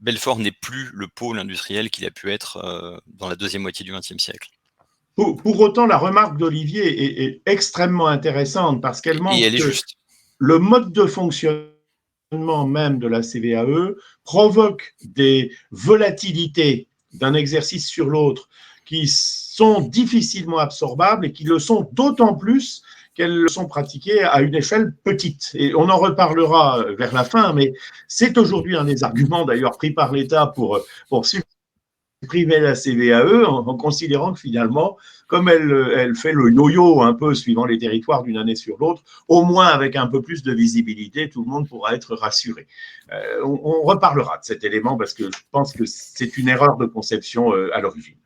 Belfort n'est plus le pôle industriel qu'il a pu être dans la deuxième moitié du XXe siècle. Pour autant, la remarque d'Olivier est extrêmement intéressante parce qu'elle montre que le mode de fonctionnement même de la CVAE provoque des volatilités d'un exercice sur l'autre qui sont difficilement absorbables et qui le sont d'autant plus qu'elles sont pratiquées à une échelle petite. Et on en reparlera vers la fin, mais c'est aujourd'hui un des arguments d'ailleurs pris par l'État pour supprimer la CVAE en considérant que finalement, comme elle fait le yo-yo un peu suivant les territoires d'une année sur l'autre, au moins avec un peu plus de visibilité, tout le monde pourra être rassuré. On reparlera de cet élément parce que je pense que c'est une erreur de conception à l'origine.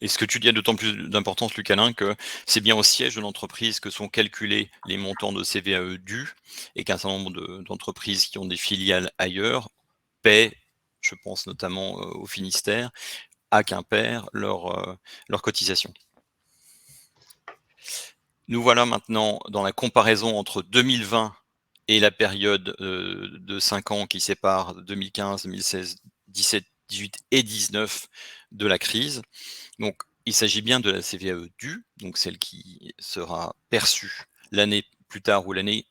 Et ce que tu dis a d'autant plus d'importance, Luc Alain, que c'est bien au siège de l'entreprise que sont calculés les montants de CVAE dus et qu'un certain nombre d'entreprises qui ont des filiales ailleurs paient, je pense notamment au Finistère, à Quimper, leur cotisation. Nous voilà maintenant dans la comparaison entre 2020 et la période de 5 ans qui sépare 2015, 2016, 17, 18 et 19 de la crise. Donc, il s'agit bien de la CVAE due, donc celle qui sera perçue l'année plus tard ou l'année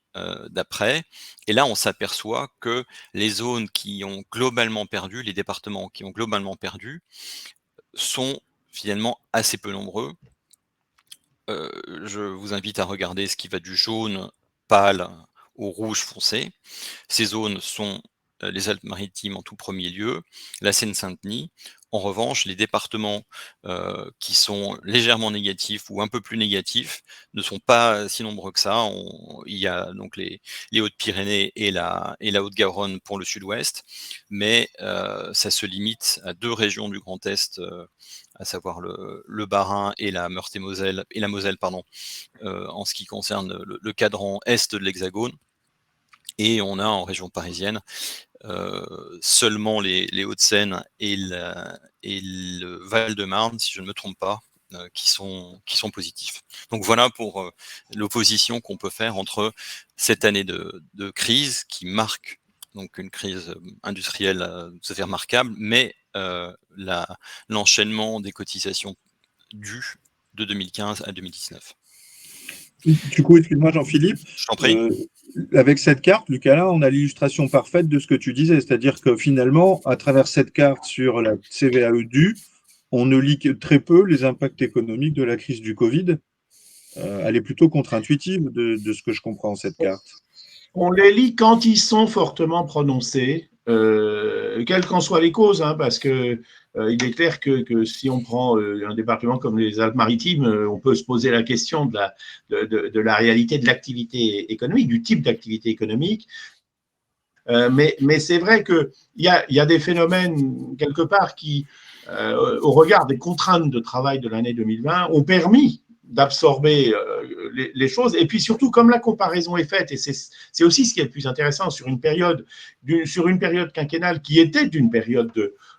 d'après. Et là, on s'aperçoit que les zones qui ont globalement perdu, les départements qui ont globalement perdu, sont finalement assez peu nombreux. Je vous invite à regarder ce qui va du jaune pâle au rouge foncé. Ces zones sont les Alpes-Maritimes en tout premier lieu, la Seine-Saint-Denis. En revanche, les départements qui sont légèrement négatifs ou un peu plus négatifs ne sont pas si nombreux que ça. Il y a donc les Hautes-Pyrénées et la Haute-Garonne pour le sud-ouest, mais ça se limite à 2 régions du Grand Est, à savoir le Bas-Rhin et la Meurthe-et-Moselle, pardon, en ce qui concerne le cadran est de l'Hexagone. Et on a en région parisienne seulement les Hauts-de-Seine et le Val-de-Marne, si je ne me trompe pas, qui sont positifs. Donc voilà pour l'opposition qu'on peut faire entre cette année de crise qui marque donc une crise industrielle tout à fait remarquable, mais l'enchaînement des cotisations dues de 2015 à 2019. Du coup, excuse-moi Jean-Philippe, Je t'en prie. avec cette carte, Lucas, là, on a l'illustration parfaite de ce que tu disais, c'est-à-dire que finalement, à travers cette carte sur la CVAE due, on ne lit que très peu les impacts économiques de la crise du Covid. Elle est plutôt contre-intuitive de ce que je comprends, cette carte. On les lit quand ils sont fortement prononcés, quelles qu'en soient les causes, hein, parce que il est clair que si on prend un département comme les Alpes-Maritimes, on peut se poser la question de la réalité de l'activité économique, du type d'activité économique. Mais c'est vrai qu'il y a des phénomènes, quelque part, qui, au regard des contraintes de travail de l'année 2020, ont permis d'absorber les choses. Et puis surtout, comme la comparaison est faite, et c'est aussi ce qui est le plus intéressant sur une période quinquennale qui était une période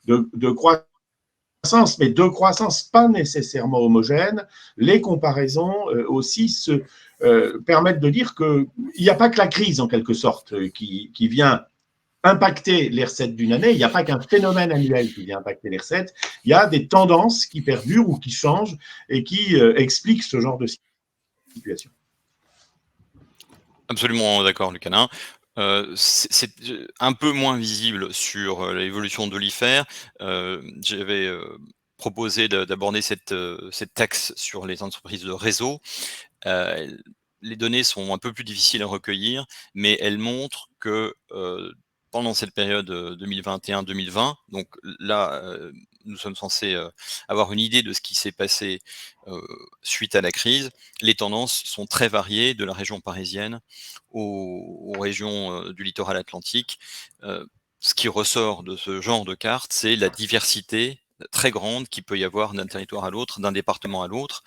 de croissance, mais de croissance pas nécessairement homogène, les comparaisons aussi permettent de dire qu'il n'y a pas que la crise, en quelque sorte, qui vient impacter les recettes d'une année. Il n'y a pas qu'un phénomène annuel qui vient impacter les recettes. Il y a des tendances qui perdurent ou qui changent et qui expliquent ce genre de situation. Absolument d'accord, Lucanin. C'est un peu moins visible sur l'évolution de l'IFER. J'avais proposé d'aborder cette taxe sur les entreprises de réseau. Les données sont un peu plus difficiles à recueillir, mais elles montrent que pendant cette période 2021-2020, donc là, nous sommes censés avoir une idée de ce qui s'est passé suite à la crise. Les tendances sont très variées de la région parisienne aux régions du littoral atlantique. Ce qui ressort de ce genre de carte, c'est la diversité très grande qu'il peut y avoir d'un territoire à l'autre, d'un département à l'autre.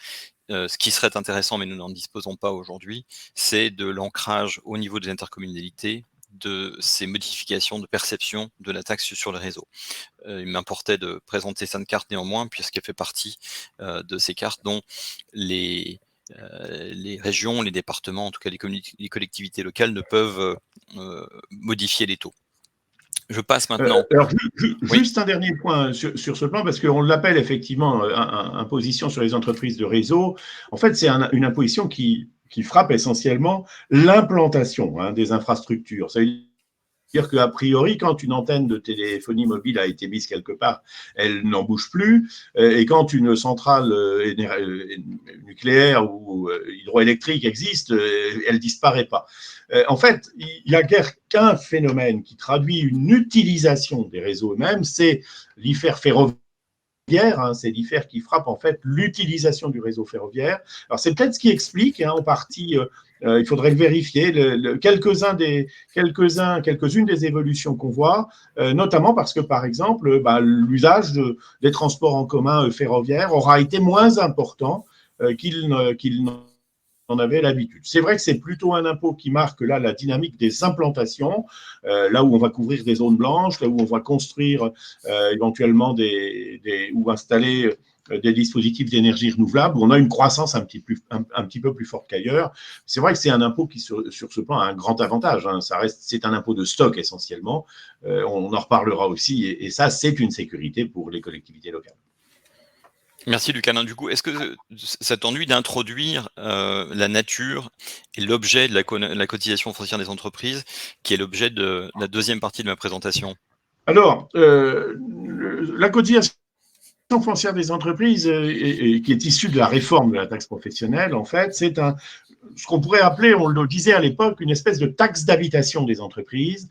Ce qui serait intéressant, mais nous n'en disposons pas aujourd'hui, c'est de l'ancrage au niveau des intercommunalités de ces modifications de perception de la taxe sur le réseau. Il m'importait de présenter cette carte néanmoins, puisqu'elle fait partie de ces cartes dont les régions, les départements, en tout cas les collectivités locales ne peuvent modifier les taux. Je passe maintenant. Alors, juste un dernier point sur ce plan, parce qu'on l'appelle effectivement imposition sur les entreprises de réseau. En fait, c'est une imposition qui frappe essentiellement l'implantation des infrastructures. Ça veut dire qu'a priori, quand une antenne de téléphonie mobile a été mise quelque part, elle n'en bouge plus. Et quand une centrale nucléaire ou hydroélectrique existe, elle ne disparaît pas. En fait, il n'y a guère qu'un phénomène qui traduit une utilisation des réseaux eux-mêmes, c'est l'IFER ferroviaire. C'est l'IFER qui frappe en fait l'utilisation du réseau ferroviaire. Alors c'est peut-être ce qui explique en partie, il faudrait le vérifier, quelques-unes des évolutions qu'on voit, notamment parce que par exemple, l'usage des transports en commun ferroviaires aura été moins important qu'il n'en avait l'habitude. C'est vrai que c'est plutôt un impôt qui marque là la dynamique des implantations, là où on va couvrir des zones blanches, là où on va construire éventuellement ou installer des dispositifs d'énergie renouvelable, où on a une croissance un petit peu plus forte qu'ailleurs. C'est vrai que c'est un impôt qui, sur ce plan, a un grand avantage. C'est un impôt de stock essentiellement. On en reparlera aussi, et ça, c'est une sécurité pour les collectivités locales. Merci Lucanin. Du coup, est-ce que ça t'ennuie d'introduire la nature et l'objet de la cotisation foncière des entreprises, qui est l'objet de la deuxième partie de ma présentation? Alors, la cotisation foncière des entreprises, qui est issue de la réforme de la taxe professionnelle, en fait, c'est ce qu'on pourrait appeler, on le disait à l'époque, une espèce de taxe d'habitation des entreprises,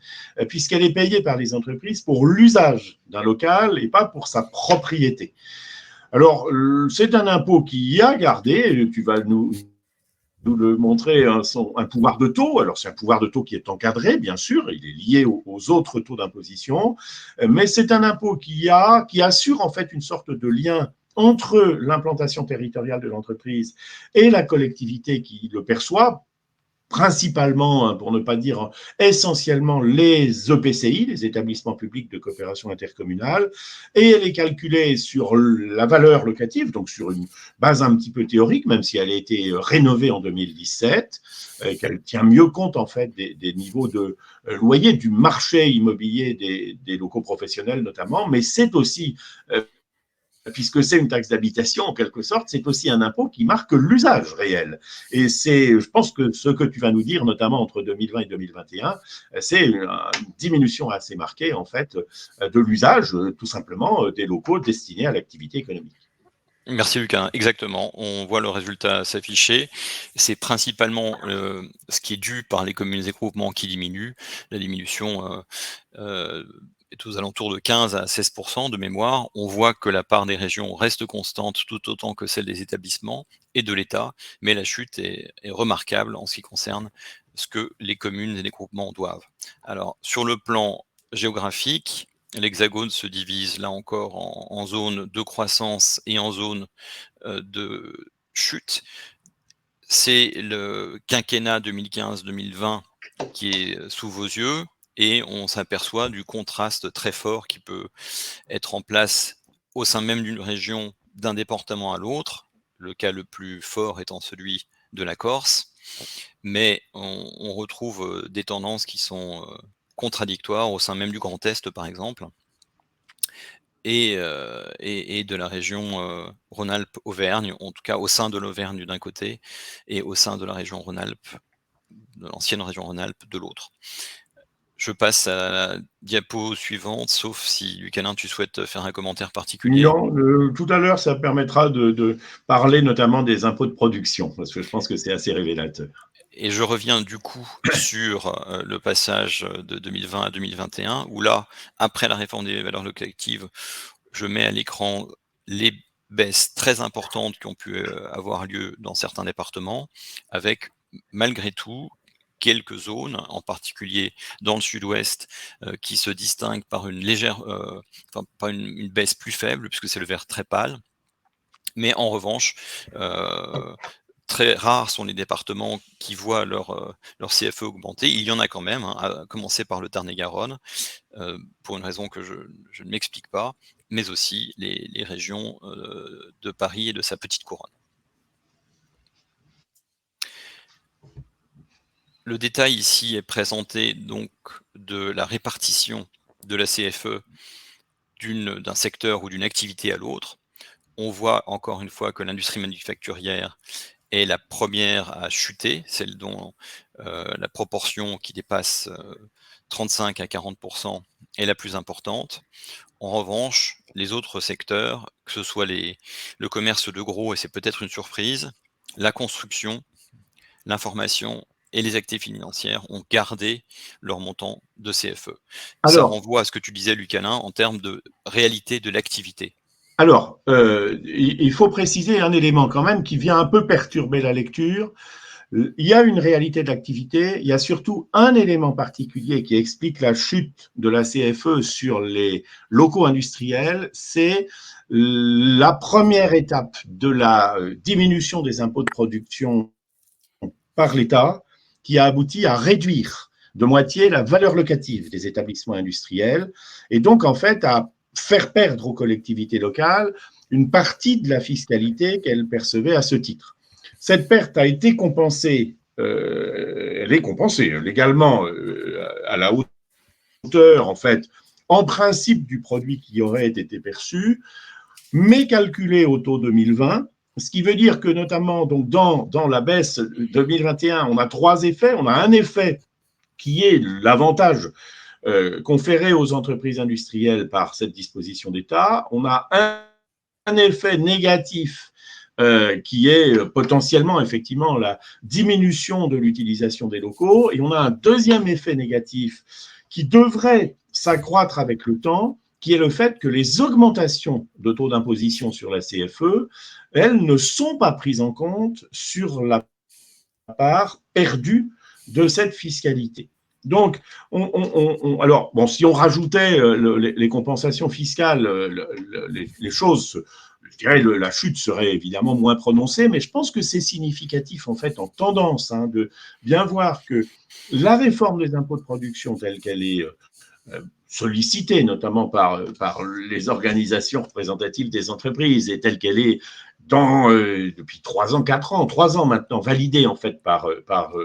puisqu'elle est payée par les entreprises pour l'usage d'un local et pas pour sa propriété. Alors, c'est un impôt qui a gardé, tu vas nous le montrer, un pouvoir de taux. Alors, c'est un pouvoir de taux qui est encadré, bien sûr, il est lié aux autres taux d'imposition, mais c'est un impôt qui assure en fait une sorte de lien entre l'implantation territoriale de l'entreprise et la collectivité qui le perçoit, principalement, pour ne pas dire essentiellement, les EPCI, les établissements publics de coopération intercommunale, et elle est calculée sur la valeur locative, donc sur une base un petit peu théorique, même si elle a été rénovée en 2017, qu'elle tient mieux compte en fait des niveaux de loyer du marché immobilier des locaux professionnels notamment, mais c'est aussi puisque c'est une taxe d'habitation, en quelque sorte, c'est aussi un impôt qui marque l'usage réel. Et je pense que ce que tu vas nous dire, notamment entre 2020 et 2021, c'est une diminution assez marquée, en fait, de l'usage, tout simplement, des locaux destinés à l'activité économique. Merci Lucas, exactement. On voit le résultat s'afficher. C'est principalement ce qui est dû par les communes et groupements qui diminue. La diminution est aux alentours de 15 à 16% de mémoire. On voit que la part des régions reste constante tout autant que celle des établissements et de l'État, mais la chute est remarquable en ce qui concerne ce que les communes et les groupements doivent. Alors, sur le plan géographique, l'Hexagone se divise là encore en zone de croissance et en zone de chute. C'est le quinquennat 2015-2020 qui est sous vos yeux et on s'aperçoit du contraste très fort qui peut être en place au sein même d'une région, d'un département à l'autre, le cas le plus fort étant celui de la Corse, mais on retrouve des tendances qui sont contradictoires au sein même du Grand Est, par exemple, et de la région Rhône-Alpes-Auvergne, en tout cas au sein de l'Auvergne d'un côté, et au sein de la région Rhône-Alpes, de l'ancienne région Rhône-Alpes de l'autre. Je passe à la diapo suivante, sauf si, Lucanin, tu souhaites faire un commentaire particulier. Non, tout à l'heure, ça permettra de parler notamment des impôts de production, parce que je pense que c'est assez révélateur. Et je reviens du coup sur le passage de 2020 à 2021, où là, après la réforme des valeurs locatives, je mets à l'écran les baisses très importantes qui ont pu avoir lieu dans certains départements, avec malgré tout quelques zones, en particulier dans le sud-ouest, qui se distinguent par une légère, par une baisse plus faible, puisque c'est le vert très pâle. Mais en revanche, très rares sont les départements qui voient leur CFE augmenter. Il y en a quand même, hein, à commencer par le Tarn-et-Garonne, pour une raison que je ne m'explique pas, mais aussi les régions de Paris et de sa petite couronne. Le détail ici est présenté donc de la répartition de la CFE d'un secteur ou d'une activité à l'autre. On voit encore une fois que l'industrie manufacturière est la première à chuter, celle dont la proportion qui dépasse 35 à 40% est la plus importante. En revanche, les autres secteurs, que ce soit le commerce de gros, et c'est peut-être une surprise, la construction, l'information et les activités financières ont gardé leur montant de CFE. Ça renvoie à ce que tu disais, Lucanin, en termes de réalité de l'activité. Alors, il faut préciser un élément quand même qui vient un peu perturber la lecture. Il y a une réalité de l'activité, il y a surtout un élément particulier qui explique la chute de la CFE sur les locaux industriels, c'est la première étape de la diminution des impôts de production par l'État qui a abouti à réduire de moitié la valeur locative des établissements industriels et donc en fait à faire perdre aux collectivités locales une partie de la fiscalité qu'elles percevaient à ce titre. Cette perte a été compensée, elle est compensée légalement à la hauteur, en fait, en principe du produit qui aurait été perçu, mais calculée au taux 2020, ce qui veut dire que notamment donc dans la baisse 2021, on a trois effets. On a un effet qui est l'avantage conféré aux entreprises industrielles par cette disposition d'État. On a un un effet négatif qui est potentiellement effectivement la diminution de l'utilisation des locaux, et on a un deuxième effet négatif qui devrait s'accroître avec le temps, qui est le fait que les augmentations de taux d'imposition sur la CFE, elles ne sont pas prises en compte sur la part perdue de cette fiscalité. Donc, alors, bon, si on rajoutait les compensations fiscales, les choses, je dirais la chute serait évidemment moins prononcée, mais je pense que c'est significatif en fait en tendance de bien voir que la réforme des impôts de production telle qu'elle est sollicitée notamment par les organisations représentatives des entreprises et telle qu'elle est depuis 3 ans, 4 ans, 3 ans maintenant, validée en fait par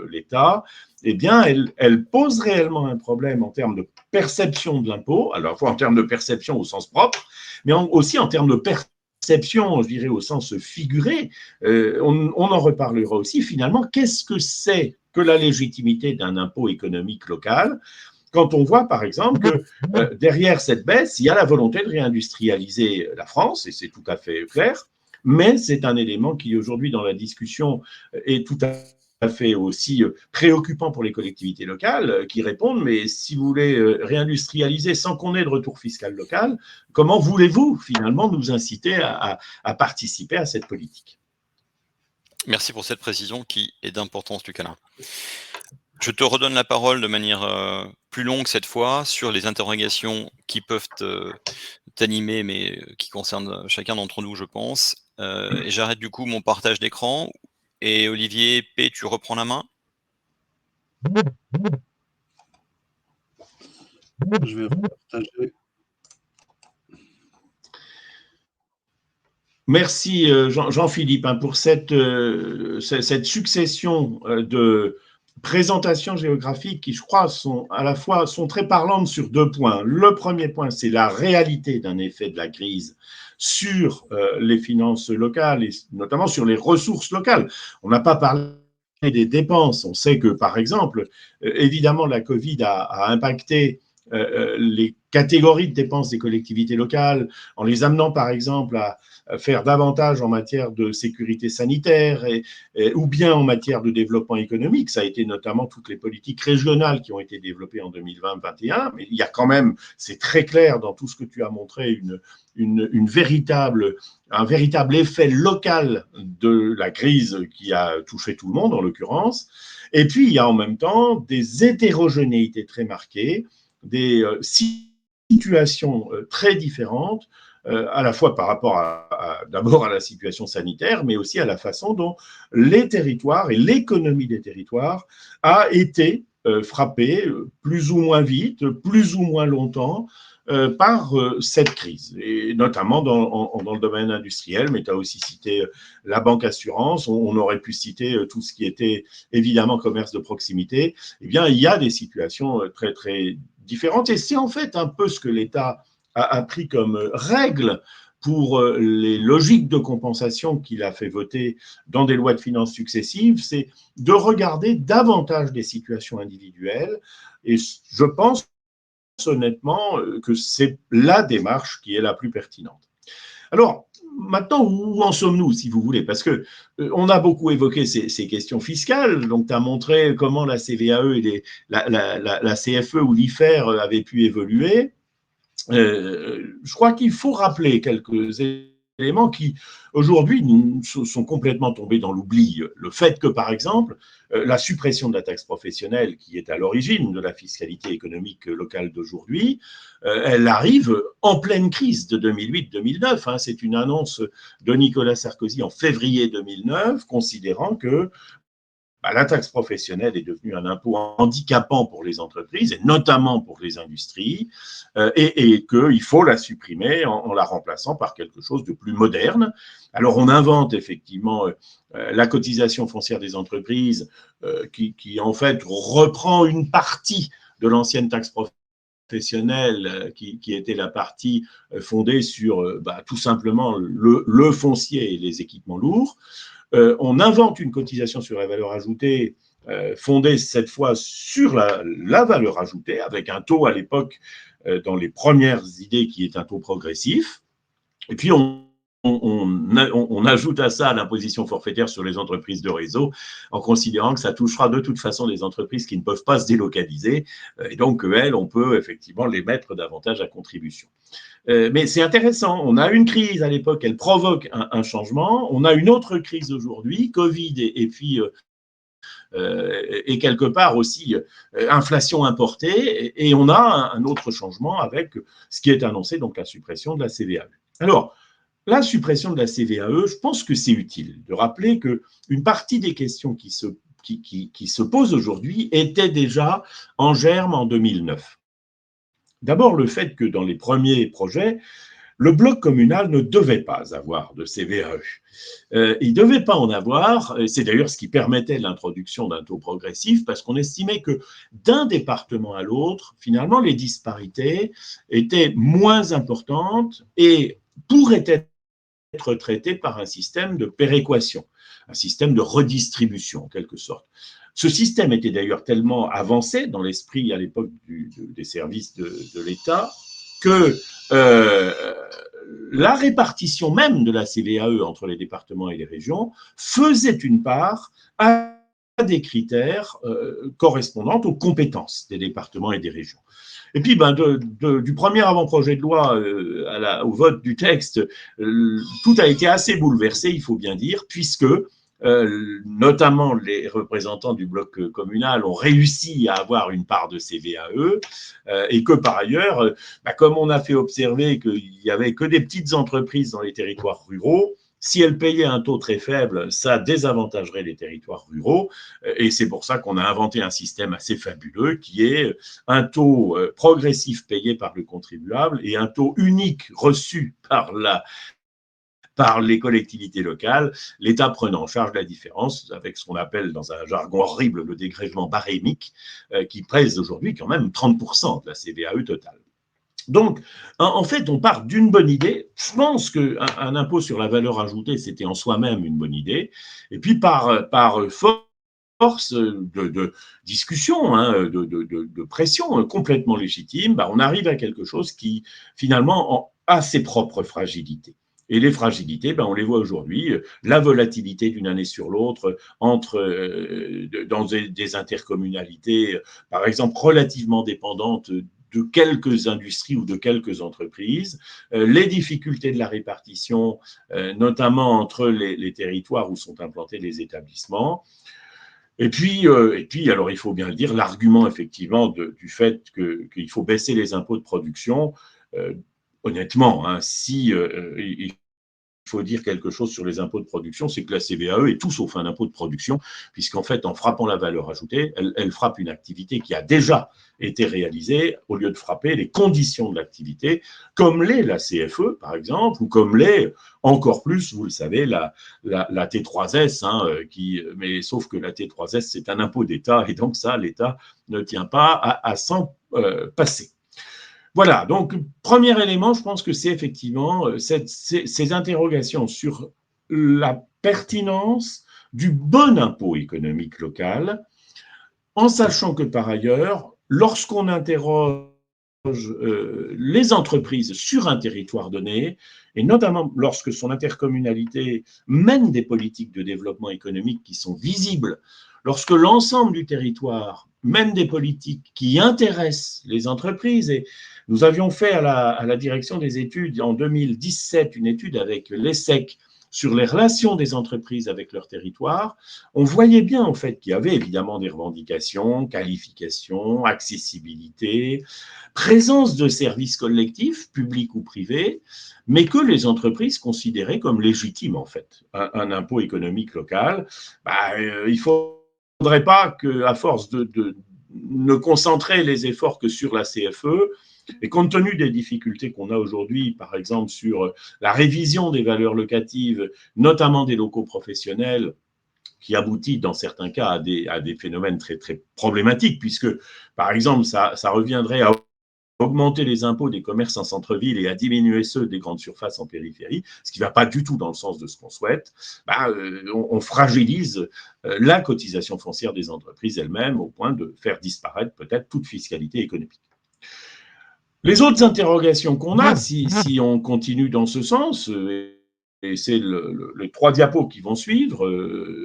l'État, eh bien, elle pose réellement un problème en termes de perception de l'impôt, à la fois en termes de perception au sens propre, mais aussi en termes de perception, je dirais, au sens figuré. On en reparlera aussi. Finalement, qu'est-ce que c'est que la légitimité d'un impôt économique local ? Quand on voit, par exemple, que derrière cette baisse, il y a la volonté de réindustrialiser la France, et c'est tout à fait clair, mais c'est un élément qui, aujourd'hui, dans la discussion, est tout à fait aussi préoccupant pour les collectivités locales qui répondent, mais si vous voulez réindustrialiser sans qu'on ait de retour fiscal local, comment voulez-vous finalement nous inciter à participer à cette politique ? Merci pour cette précision qui est d'importance, Lucas. Je te redonne la parole de manière plus longue cette fois sur les interrogations qui peuvent t'animer, mais qui concernent chacun d'entre nous, je pense. Et j'arrête du coup mon partage d'écran. Et Olivier P, tu reprends la main ? Je vais partager. Merci Jean-Philippe pour cette succession de présentations géographiques qui, je crois, sont très parlantes sur 2 points. Le premier point, c'est la réalité d'un effet de la crise sur les finances locales et notamment sur les ressources locales. On n'a pas parlé des dépenses. On sait que, par exemple, évidemment, la Covid a impacté les catégories de dépenses des collectivités locales en les amenant, par exemple, à faire davantage en matière de sécurité sanitaire ou bien en matière de développement économique. Ça a été notamment toutes les politiques régionales qui ont été développées en 2020-2021, mais il y a quand même, c'est très clair dans tout ce que tu as montré, un véritable effet local de la crise qui a touché tout le monde en l'occurrence. Et puis, il y a en même temps des hétérogénéités très marquées, des situations très différentes, à la fois par rapport d'abord à la situation sanitaire, mais aussi à la façon dont les territoires et l'économie des territoires a été frappée plus ou moins vite, plus ou moins longtemps par cette crise, et notamment dans le domaine industriel, mais tu as aussi cité la banque assurance, on aurait pu citer tout ce qui était évidemment commerce de proximité. Eh bien, il y a des situations très, très différentes, et c'est en fait un peu ce que l'État a pris comme règle pour les logiques de compensation qu'il a fait voter dans des lois de finances successives, c'est de regarder davantage des situations individuelles, et je pense honnêtement que c'est la démarche qui est la plus pertinente. Alors, maintenant, où en sommes-nous, si vous voulez ? Parce que on a beaucoup évoqué ces questions fiscales, donc tu as montré comment la CVAE et la CFE ou l'IFER avaient pu évoluer. Je crois qu'il faut rappeler quelques éléments qui, aujourd'hui, sont complètement tombés dans l'oubli. Le fait que, par exemple, la suppression de la taxe professionnelle, qui est à l'origine de la fiscalité économique locale d'aujourd'hui, elle arrive en pleine crise de 2008-2009. C'est une annonce de Nicolas Sarkozy en février 2009, considérant que la taxe professionnelle est devenue un impôt handicapant pour les entreprises, et notamment pour les industries, et qu'il faut la supprimer en la remplaçant par quelque chose de plus moderne. Alors, on invente effectivement la cotisation foncière des entreprises, qui en fait reprend une partie de l'ancienne taxe professionnelle, qui était la partie fondée sur tout simplement le foncier et les équipements lourds. On invente une cotisation sur la valeur ajoutée fondée cette fois sur la valeur ajoutée, avec un taux à l'époque, dans les premières idées, qui est un taux progressif. Et puis on on ajoute à ça l'imposition forfaitaire sur les entreprises de réseau en considérant que ça touchera de toute façon des entreprises qui ne peuvent pas se délocaliser et donc elles, on peut effectivement les mettre davantage à contribution. Mais c'est intéressant, on a une crise à l'époque, elle provoque un changement, on a une autre crise aujourd'hui, Covid et puis et quelque part aussi inflation importée, et on a un autre changement avec ce qui est annoncé, donc la suppression de la CVAE. Alors, la suppression de la CVAE, je pense que c'est utile de rappeler qu'une partie des questions qui se posent aujourd'hui étaient déjà en germe en 2009. D'abord, le fait que dans les premiers projets, le bloc communal ne devait pas avoir de CVAE. Il ne devait pas en avoir, c'est d'ailleurs ce qui permettait l'introduction d'un taux progressif, parce qu'on estimait que d'un département à l'autre, finalement, les disparités étaient moins importantes et pourraient être traitées par un système de péréquation, un système de redistribution en quelque sorte. Ce système était d'ailleurs tellement avancé dans l'esprit à l'époque des services de l'État que la répartition même de la CVAE entre les départements et les régions faisait une part à des critères correspondant aux compétences des départements et des régions. Et puis, du premier avant-projet de loi au vote du texte, tout a été assez bouleversé, il faut bien dire, puisque notamment les représentants du bloc communal ont réussi à avoir une part de CVAE et que par ailleurs, comme on a fait observer qu'il n'y avait que des petites entreprises dans les territoires ruraux, si elles payaient un taux très faible, ça désavantagerait les territoires ruraux et c'est pour ça qu'on a inventé un système assez fabuleux qui est un taux progressif payé par le contribuable et un taux unique reçu par les collectivités locales, l'État prenant en charge la différence avec ce qu'on appelle dans un jargon horrible le dégrèvement barémique, qui pèse aujourd'hui quand même 30% de la CVAE totale. Donc, en fait, on part d'une bonne idée. Je pense qu'un impôt sur la valeur ajoutée, c'était en soi-même une bonne idée. Et puis, par force de discussion, de pression complètement légitime, on arrive à quelque chose qui, finalement, a ses propres fragilités. Et les fragilités, on les voit aujourd'hui, la volatilité d'une année sur l'autre dans des intercommunalités, par exemple, relativement dépendantes de quelques industries ou de quelques entreprises, les difficultés de la répartition, notamment entre les territoires où sont implantés les établissements. Et puis, alors il faut bien le dire, l'argument effectivement du fait qu'il faut baisser les impôts de production, honnêtement, si il faut dire quelque chose sur les impôts de production, c'est que la CVAE est tout sauf un impôt de production, puisqu'en fait, en frappant la valeur ajoutée, elle frappe une activité qui a déjà été réalisée, au lieu de frapper les conditions de l'activité, comme l'est la CFE, par exemple, ou comme l'est encore plus, vous le savez, la T3S, mais sauf que la T3S, c'est un impôt d'État, et donc ça, l'État ne tient pas à s'en passer. Voilà, donc premier élément, je pense que c'est effectivement ces interrogations sur la pertinence du bon impôt économique local, en sachant que par ailleurs, lorsqu'on interroge les entreprises sur un territoire donné, et notamment lorsque son intercommunalité mène des politiques de développement économique qui sont visibles, lorsque l'ensemble du territoire mène des politiques qui intéressent les entreprises, et nous avions fait à la direction des études en 2017 une étude avec l'ESSEC sur les relations des entreprises avec leur territoire, on voyait bien en fait qu'il y avait évidemment des revendications, qualifications, accessibilité, présence de services collectifs, publics ou privés, mais que les entreprises considéraient comme légitimes en fait. Un impôt économique local, il ne faudrait pas qu'à force de ne concentrer les efforts que sur la CFE, et compte tenu des difficultés qu'on a aujourd'hui, par exemple sur la révision des valeurs locatives, notamment des locaux professionnels, qui aboutit dans certains cas à des phénomènes très, très problématiques, puisque, par exemple, ça reviendrait à augmenter les impôts des commerces en centre-ville et à diminuer ceux des grandes surfaces en périphérie, ce qui ne va pas du tout dans le sens de ce qu'on souhaite, on fragilise la cotisation foncière des entreprises elles-mêmes au point de faire disparaître peut-être toute fiscalité économique. Les autres interrogations qu'on a, si on continue dans ce sens, c'est les 3 diapos qui vont suivre.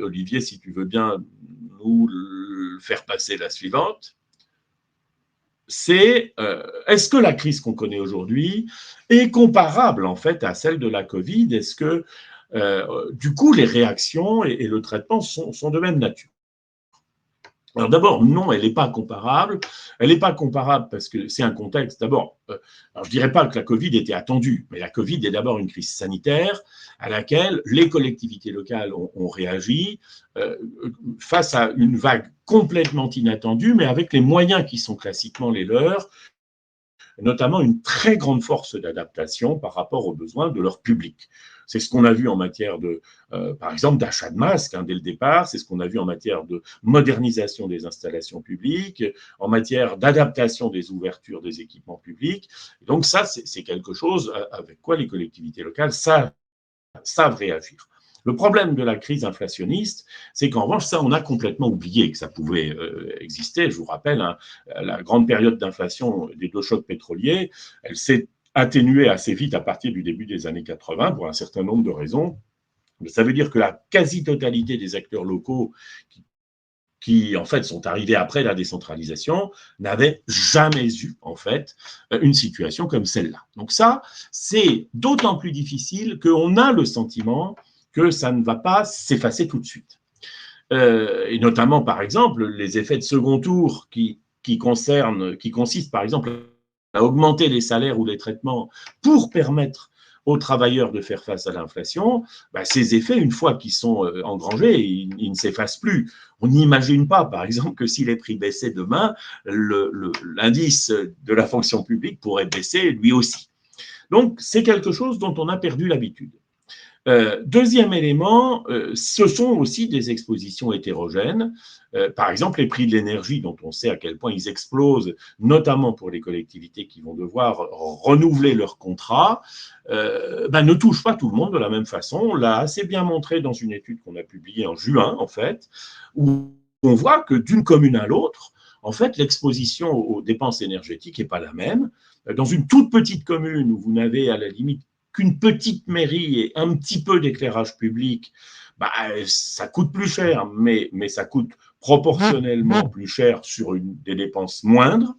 Olivier, si tu veux bien nous faire passer la suivante. C'est est-ce que la crise qu'on connaît aujourd'hui est comparable en fait à celle de la Covid? Est-ce que du coup les réactions et le traitement sont de même nature? Alors d'abord, non, elle n'est pas comparable. Elle n'est pas comparable parce que c'est un contexte. D'abord, alors je ne dirais pas que la Covid était attendue, mais la Covid est d'abord une crise sanitaire à laquelle les collectivités locales ont réagi face à une vague complètement inattendue, mais avec les moyens qui sont classiquement les leurs, notamment une très grande force d'adaptation par rapport aux besoins de leur public. C'est ce qu'on a vu en matière par exemple, d'achat de masques dès le départ, c'est ce qu'on a vu en matière de modernisation des installations publiques, en matière d'adaptation des ouvertures des équipements publics. Et donc ça, c'est quelque chose avec quoi les collectivités locales savent réagir. Le problème de la crise inflationniste, c'est qu'en revanche, ça, on a complètement oublié que ça pouvait exister. Je vous rappelle, la grande période d'inflation des 2 chocs pétroliers, elle s'est atténuée assez vite à partir du début des années 80 pour un certain nombre de raisons. Mais ça veut dire que la quasi-totalité des acteurs locaux qui en fait sont arrivés après la décentralisation, n'avaient jamais eu en fait une situation comme celle-là. Donc ça, c'est d'autant plus difficile qu'on a le sentiment que ça ne va pas s'effacer tout de suite. Et notamment, par exemple, les effets de second tour qui consistent, par exemple, à augmenter les salaires ou les traitements pour permettre aux travailleurs de faire face à l'inflation, ces effets, une fois qu'ils sont engrangés, ils ne s'effacent plus. On n'imagine pas, par exemple, que si les prix baissaient demain, l'indice de la fonction publique pourrait baisser lui aussi. Donc, c'est quelque chose dont on a perdu l'habitude. Deuxième élément, ce sont aussi des expositions hétérogènes. Par exemple, les prix de l'énergie, dont on sait à quel point ils explosent, notamment pour les collectivités qui vont devoir renouveler leur contrat, ne touchent pas tout le monde de la même façon. On l'a assez bien montré dans une étude qu'on a publiée en juin, en fait, où on voit que d'une commune à l'autre, en fait, l'exposition aux dépenses énergétiques n'est pas la même. Dans une toute petite commune où vous n'avez à la limite qu'une petite mairie et un petit peu d'éclairage public, ça coûte plus cher, mais ça coûte proportionnellement plus cher sur des dépenses moindres,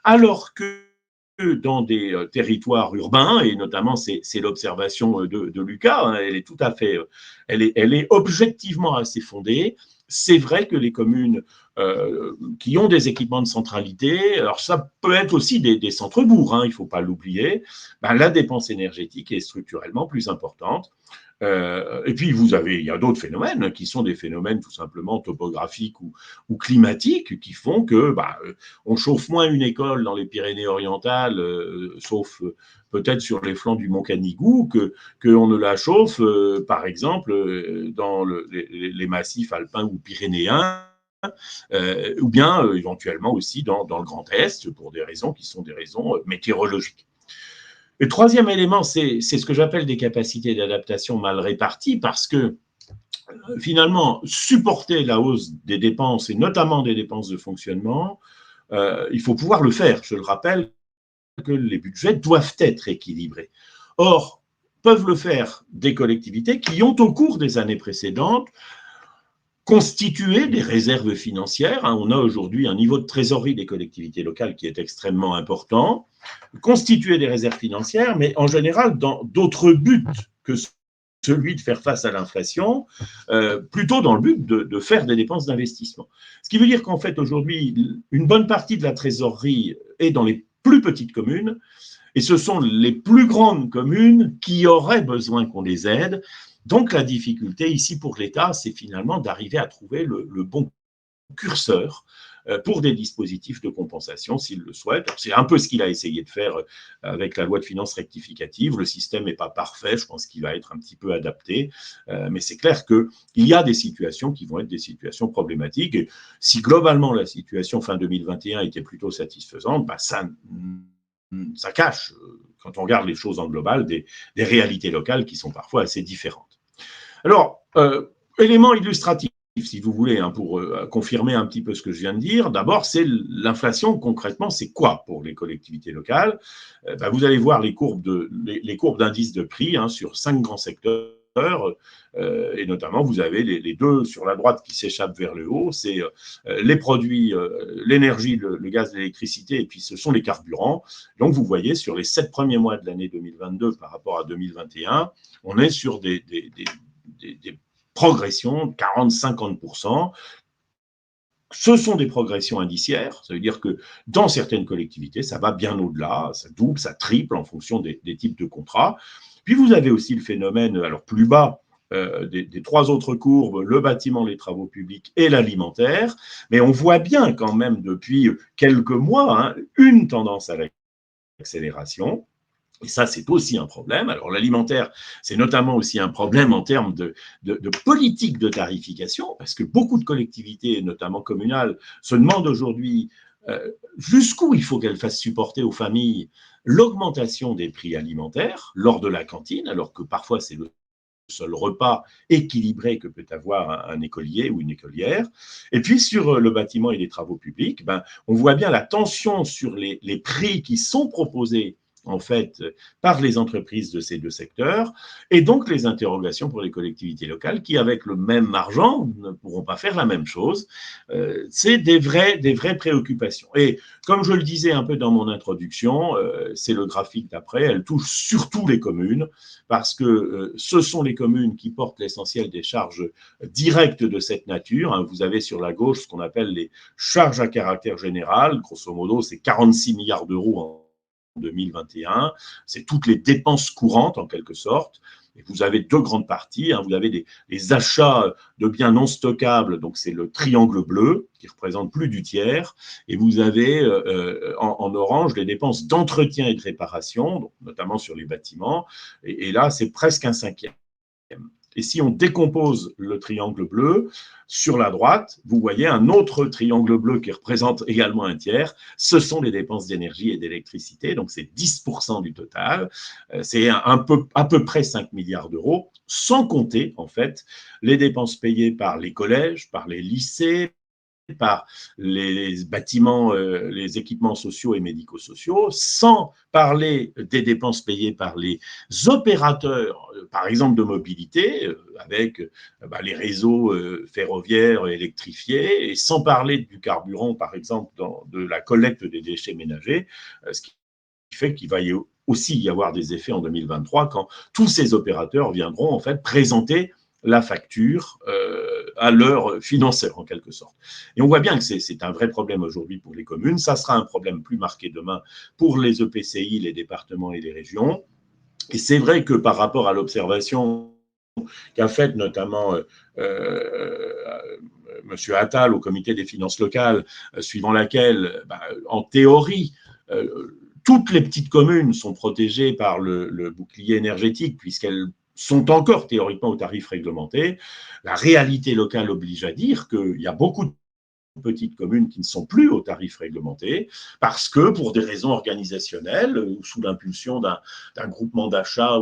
alors que dans des territoires urbains, et notamment c'est l'observation de Lucas, elle est tout à fait, elle est objectivement assez fondée. C'est vrai que les communes qui ont des équipements de centralité, alors ça peut être aussi des centres-bourgs, il ne faut pas l'oublier, la dépense énergétique est structurellement plus importante. Et puis il y a d'autres phénomènes qui sont des phénomènes tout simplement topographiques ou climatiques qui font que on chauffe moins une école dans les Pyrénées-Orientales, sauf peut-être sur les flancs du Mont Canigou, qu'on ne la chauffe, par exemple, dans les massifs alpins ou pyrénéens. Ou bien éventuellement aussi dans le Grand Est, pour des raisons qui sont des raisons météorologiques. Le troisième élément, c'est ce que j'appelle des capacités d'adaptation mal réparties, parce que finalement, supporter la hausse des dépenses, et notamment des dépenses de fonctionnement, il faut pouvoir le faire. Je le rappelle que les budgets doivent être équilibrés. Or, peuvent le faire des collectivités qui ont, au cours des années précédentes, constituer des réserves financières. On a aujourd'hui un niveau de trésorerie des collectivités locales qui est extrêmement important. Constituer des réserves financières, mais en général dans d'autres buts que celui de faire face à l'inflation, plutôt dans le but de faire des dépenses d'investissement. Ce qui veut dire qu'en fait, aujourd'hui, une bonne partie de la trésorerie est dans les plus petites communes, et ce sont les plus grandes communes qui auraient besoin qu'on les aide. Donc, la difficulté ici pour l'État, c'est finalement d'arriver à trouver le bon curseur pour des dispositifs de compensation s'il le souhaite. C'est un peu ce qu'il a essayé de faire avec la loi de finances rectificative. Le système n'est pas parfait, je pense qu'il va être un petit peu adapté, mais c'est clair qu'il y a des situations qui vont être des situations problématiques. Et si globalement la situation fin 2021 était plutôt satisfaisante, ça cache, quand on regarde les choses en global, des réalités locales qui sont parfois assez différentes. Alors, élément illustratif, si vous voulez, pour confirmer un petit peu ce que je viens de dire. D'abord, c'est l'inflation, concrètement, c'est quoi pour les collectivités locales ? Vous allez voir les courbes d'indice de prix sur 5 grands secteurs. et notamment vous avez les deux sur la droite qui s'échappent vers le haut, c'est les produits, l'énergie, le gaz, l'électricité, et puis ce sont les carburants. Donc vous voyez sur les 7 premiers mois de l'année 2022 par rapport à 2021, on est sur des progressions de 40-50%. Ce sont des progressions indiciaires, ça veut dire que dans certaines collectivités, ça va bien au-delà, ça double, ça triple en fonction des types de contrats. Puis vous avez aussi le phénomène, alors plus bas, des trois autres courbes, le bâtiment, les travaux publics et l'alimentaire, mais on voit bien quand même depuis quelques mois une tendance à l'accélération. Et ça, c'est aussi un problème. Alors, l'alimentaire, c'est notamment aussi un problème en termes de politique de tarification, parce que beaucoup de collectivités, notamment communales, se demandent aujourd'hui jusqu'où il faut qu'elles fassent supporter aux familles l'augmentation des prix alimentaires lors de la cantine, alors que parfois c'est le seul repas équilibré que peut avoir un écolier ou une écolière. Et puis sur le bâtiment et les travaux publics, on voit bien la tension sur les prix qui sont proposés en fait, par les entreprises de ces deux secteurs, et donc les interrogations pour les collectivités locales qui, avec le même argent, ne pourront pas faire la même chose. C'est des vraies préoccupations. Et comme je le disais un peu dans mon introduction, c'est le graphique d'après, elle touche surtout les communes, parce que ce sont les communes qui portent l'essentiel des charges directes de cette nature. Vous avez sur la gauche ce qu'on appelle les charges à caractère général, grosso modo, c'est 46 milliards d'euros en 2021, c'est toutes les dépenses courantes en quelque sorte. Et vous avez deux grandes parties, vous avez les achats de biens non stockables, donc c'est le triangle bleu qui représente plus du tiers, et vous avez en orange les dépenses d'entretien et de réparation, donc notamment sur les bâtiments, et là c'est presque un cinquième. Et si on décompose le triangle bleu, sur la droite, vous voyez un autre triangle bleu qui représente également un tiers. Ce sont les dépenses d'énergie et d'électricité, donc c'est 10% du total. C'est à peu près 5 milliards d'euros, sans compter en fait les dépenses payées par les collèges, par les lycées, par les bâtiments, les équipements sociaux et médico-sociaux, sans parler des dépenses payées par les opérateurs, par exemple de mobilité, avec les réseaux ferroviaires électrifiés, et sans parler du carburant, par exemple, de la collecte des déchets ménagers, ce qui fait qu'il va aussi y avoir des effets en 2023 quand tous ces opérateurs viendront en fait présenter la facture à leurs financeurs, en quelque sorte. Et on voit bien que c'est un vrai problème aujourd'hui pour les communes. Ça sera un problème plus marqué demain pour les EPCI, les départements et les régions. Et c'est vrai que par rapport à l'observation qu'a faite notamment M. Attal au comité des finances locales, suivant laquelle, en théorie, toutes les petites communes sont protégées par le bouclier énergétique, puisqu'elles sont encore théoriquement au tarif réglementé. La réalité locale oblige à dire qu'il y a beaucoup de petites communes qui ne sont plus au tarif réglementé parce que pour des raisons organisationnelles ou sous l'impulsion d'un groupement d'achat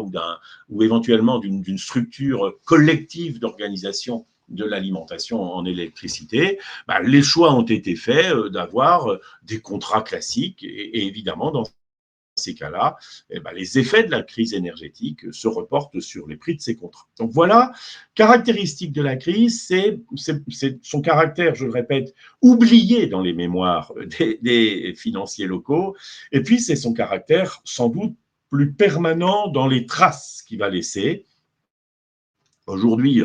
ou éventuellement d'une structure collective d'organisation de l'alimentation en électricité, les choix ont été faits d'avoir des contrats classiques et évidemment dans ces cas-là, les effets de la crise énergétique se reportent sur les prix de ces contrats. Donc voilà, caractéristique de la crise, c'est son caractère, je le répète, oublié dans les mémoires des financiers locaux, et puis c'est son caractère sans doute plus permanent dans les traces qu'il va laisser. Aujourd'hui,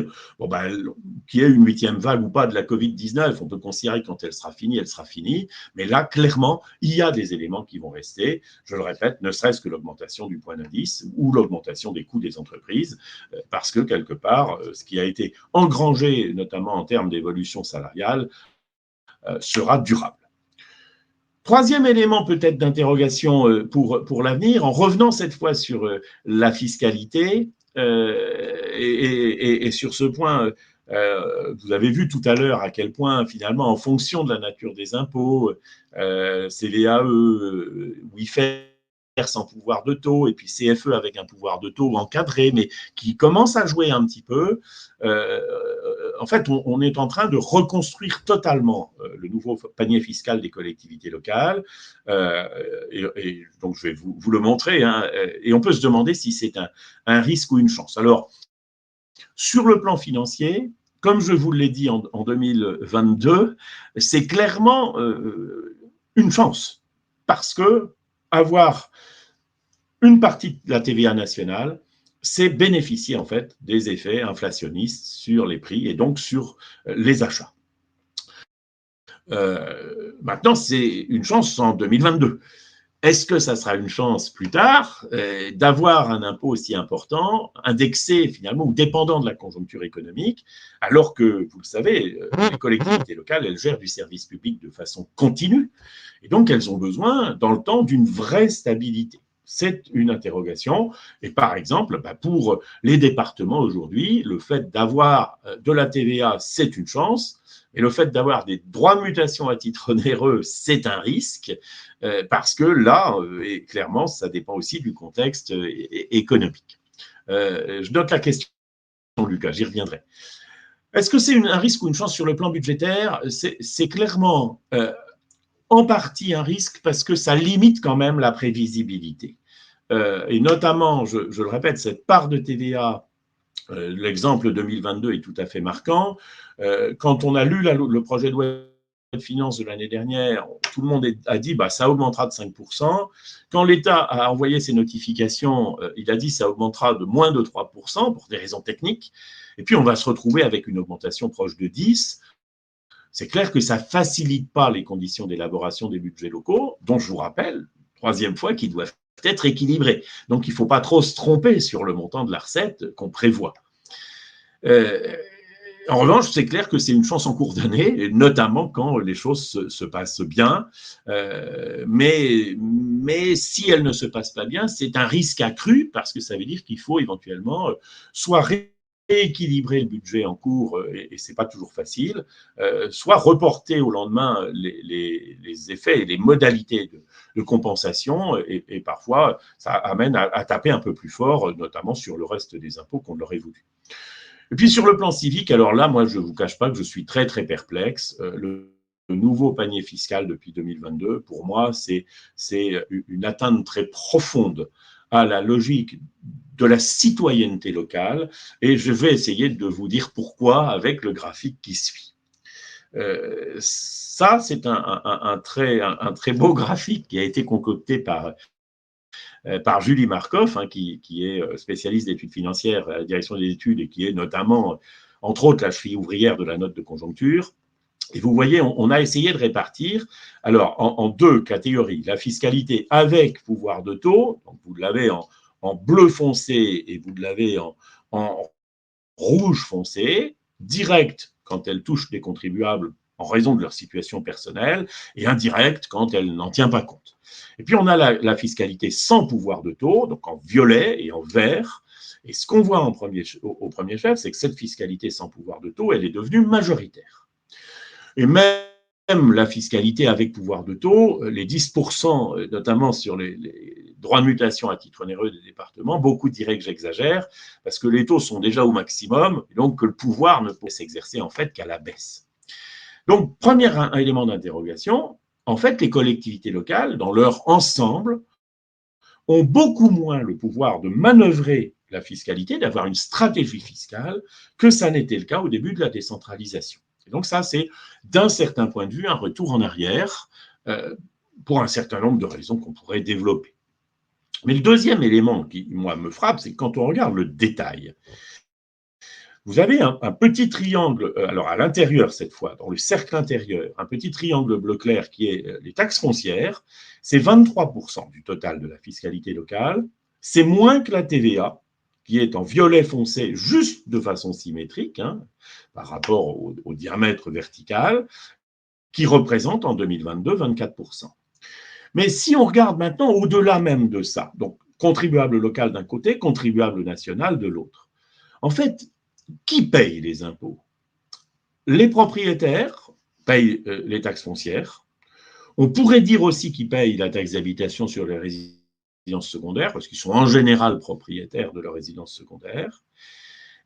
qu'il y ait une 8e vague ou pas de la Covid-19, on peut considérer que quand elle sera finie. Mais là, clairement, il y a des éléments qui vont rester. Je le répète, ne serait-ce que l'augmentation du point d'indice ou l'augmentation des coûts des entreprises, parce que quelque part, ce qui a été engrangé, notamment en termes d'évolution salariale, sera durable. Troisième élément peut-être d'interrogation pour l'avenir, en revenant cette fois sur la fiscalité, et sur ce point, vous avez vu tout à l'heure à quel point finalement en fonction de la nature des impôts, CVAE, WIFER sans pouvoir de taux, et puis CFE avec un pouvoir de taux encadré, mais qui commence à jouer un petit peu. En fait, on est en train de reconstruire totalement le nouveau panier fiscal des collectivités locales. Et donc, je vais vous le montrer. Et on peut se demander si c'est un risque ou une chance. Alors, Sur le plan financier, comme je vous l'ai dit en 2022, c'est clairement une chance, parce que avoir une partie de la TVA nationale, c'est bénéficier en fait des effets inflationnistes sur les prix et donc sur les achats. Maintenant, c'est une chance en 2022. Est-ce que ça sera une chance plus tard d'avoir un impôt aussi important, indexé finalement ou dépendant de la conjoncture économique, alors que, vous le savez, les collectivités locales, elles gèrent du service public de façon continue, et donc elles ont besoin, dans le temps, d'une vraie stabilité. C'est une interrogation. Et par exemple, pour les départements aujourd'hui, le fait d'avoir de la TVA, c'est une chance. Et le fait d'avoir des droits de mutation à titre onéreux, c'est un risque, parce que là, et clairement, ça dépend aussi du contexte économique. Je note la question, Lucas, j'y reviendrai. Est-ce que c'est un risque ou une chance sur le plan budgétaire? C'est clairement en partie un risque parce que ça limite quand même la prévisibilité. Et notamment, je le répète, cette part de TVA, l'exemple 2022 est tout à fait marquant. Quand on a lu le projet de loi de finances de l'année dernière, tout le monde a dit ça augmentera de 5%. Quand l'État a envoyé ses notifications, il a dit ça augmentera de moins de 3% pour des raisons techniques. Et puis on va se retrouver avec une augmentation proche de 10%. C'est clair que ça ne facilite pas les conditions d'élaboration des budgets locaux, dont je vous rappelle, troisième fois, qu'ils doivent être équilibrés. Donc il ne faut pas trop se tromper sur le montant de la recette qu'on prévoit. En revanche, c'est clair que c'est une chance en cours d'année, notamment quand les choses se passent bien. Mais si elles ne se passent pas bien, c'est un risque accru parce que ça veut dire qu'il faut éventuellement soit rééquilibrer le budget en cours, et ce n'est pas toujours facile, soit reporter au lendemain les effets et les modalités de compensation, et parfois ça amène à taper un peu plus fort, notamment sur le reste des impôts qu'on l'aurait voulu. Et puis sur le plan civique, alors là, moi je ne vous cache pas que je suis très très perplexe. Le nouveau panier fiscal depuis 2022, pour moi, c'est une atteinte très profonde à la logique de la citoyenneté locale, et je vais essayer de vous dire pourquoi avec le graphique qui suit. Ça, c'est un très beau graphique qui a été concocté par Julie Marcoff, qui est spécialiste d'études financières à la direction des études et qui est notamment, entre autres, la cheville ouvrière de la note de conjoncture. Et vous voyez, on a essayé de répartir alors en deux catégories. La fiscalité avec pouvoir de taux, donc vous l'avez en bleu foncé et vous l'avez en rouge foncé, direct quand elle touche des contribuables en raison de leur situation personnelle, et indirect quand elle n'en tient pas compte. Et puis on a la fiscalité sans pouvoir de taux, donc en violet et en vert. Et ce qu'on voit au premier chef, c'est que cette fiscalité sans pouvoir de taux, elle est devenue majoritaire. Et même la fiscalité avec pouvoir de taux, les 10%, notamment sur les droits de mutation à titre onéreux des départements, beaucoup diraient que j'exagère, parce que les taux sont déjà au maximum, et donc que le pouvoir ne peut s'exercer en fait qu'à la baisse. Donc, premier élément d'interrogation, en fait, les collectivités locales, dans leur ensemble, ont beaucoup moins le pouvoir de manœuvrer la fiscalité, d'avoir une stratégie fiscale, que ça n'était le cas au début de la décentralisation. Et donc ça, c'est d'un certain point de vue un retour en arrière pour un certain nombre de raisons qu'on pourrait développer. Mais le deuxième élément qui, moi, me frappe, c'est que quand on regarde le détail, vous avez un petit triangle, alors à l'intérieur cette fois, dans le cercle intérieur, un petit triangle bleu clair qui est les taxes foncières, c'est 23% du total de la fiscalité locale, c'est moins que la TVA, qui est en violet foncé juste de façon symétrique, par rapport au diamètre vertical, qui représente en 2022 24%. Mais si on regarde maintenant au-delà même de ça, donc contribuable local d'un côté, contribuable national de l'autre, en fait, qui paye les impôts? Les propriétaires payent les taxes foncières. On pourrait dire aussi qu'ils payent la taxe d'habitation sur les résidences secondaires, parce qu'ils sont en général propriétaires de leur résidence secondaire.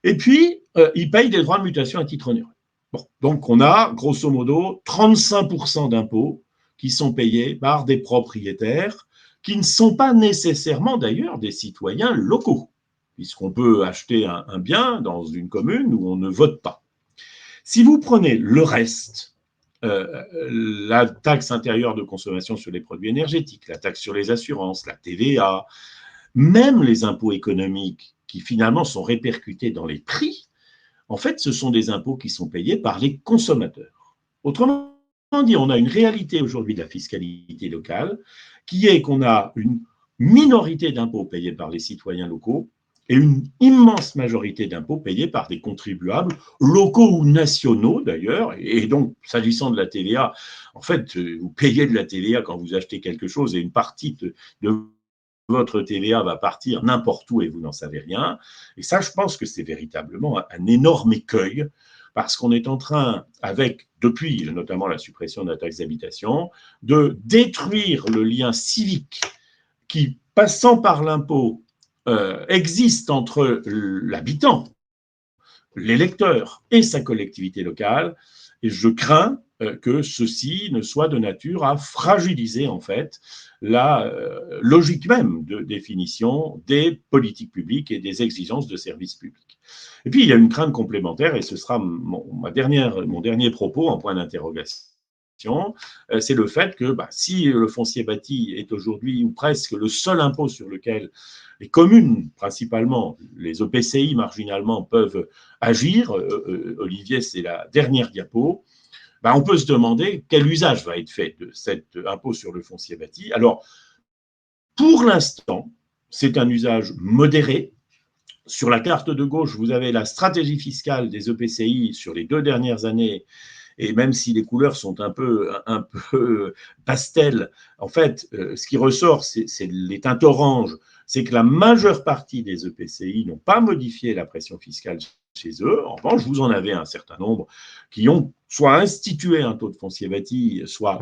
Et puis, ils payent des droits de mutation à titre onéreux. Bon, donc, on a, grosso modo, 35% d'impôts qui sont payés par des propriétaires qui ne sont pas nécessairement, d'ailleurs, des citoyens locaux. puisqu'on peut acheter un bien dans une commune où on ne vote pas. Si vous prenez le reste, la taxe intérieure de consommation sur les produits énergétiques, la taxe sur les assurances, la TVA, même les impôts économiques qui finalement sont répercutés dans les prix, en fait, ce sont des impôts qui sont payés par les consommateurs. Autrement dit, on a une réalité aujourd'hui de la fiscalité locale qui est qu'on a une minorité d'impôts payés par les citoyens locaux et une immense majorité d'impôts payés par des contribuables locaux ou nationaux d'ailleurs. Et donc, s'agissant de la TVA, en fait, vous payez de la TVA quand vous achetez quelque chose et une partie de votre TVA va partir n'importe où et vous n'en savez rien. Et ça, je pense que c'est véritablement un énorme écueil parce qu'on est en train, depuis notamment la suppression de la taxe d'habitation, de détruire le lien civique qui, passant par l'impôt, existe entre l'habitant, l'électeur et sa collectivité locale. Et je crains que ceci ne soit de nature à fragiliser en fait la logique même de définition des politiques publiques et des exigences de services publics. Et puis il y a une crainte complémentaire, et ce sera mon dernier propos en point d'interrogation, c'est le fait que si le foncier bâti est aujourd'hui ou presque le seul impôt sur lequel les communes, principalement les EPCI marginalement, peuvent agir, Olivier, c'est la dernière diapo, on peut se demander quel usage va être fait de cet impôt sur le foncier bâti. Alors, pour l'instant, c'est un usage modéré. Sur la carte de gauche, vous avez la stratégie fiscale des EPCI sur les 2 dernières années. Et même si les couleurs sont un peu pastel, en fait, ce qui ressort, c'est les teintes oranges. C'est que la majeure partie des EPCI n'ont pas modifié la pression fiscale chez eux. En revanche, vous en avez un certain nombre qui ont soit institué un taux de foncier bâti, soit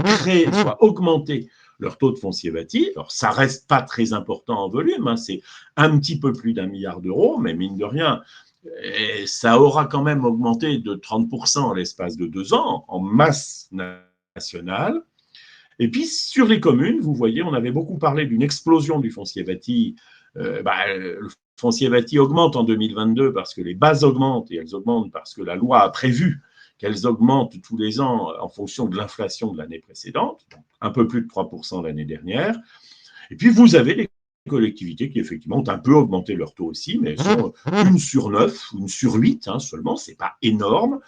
augmenté leur taux de foncier bâti. Alors, ça reste pas très important en volume, c'est un petit peu plus d'1 milliard d'euros, mais mine de rien, et ça aura quand même augmenté de 30% en l'espace de 2 ans en masse nationale. Et puis, sur les communes, vous voyez, on avait beaucoup parlé d'une explosion du foncier bâti. Le foncier bâti augmente en 2022 parce que les bases augmentent, et elles augmentent parce que la loi a prévu qu'elles augmentent tous les ans en fonction de l'inflation de l'année précédente, un peu plus de 3% l'année dernière. Et puis, vous avez les collectivités qui, effectivement, ont un peu augmenté leur taux aussi, mais elles sont 1 sur 9, 1 sur 8 seulement, ce n'est pas énorme,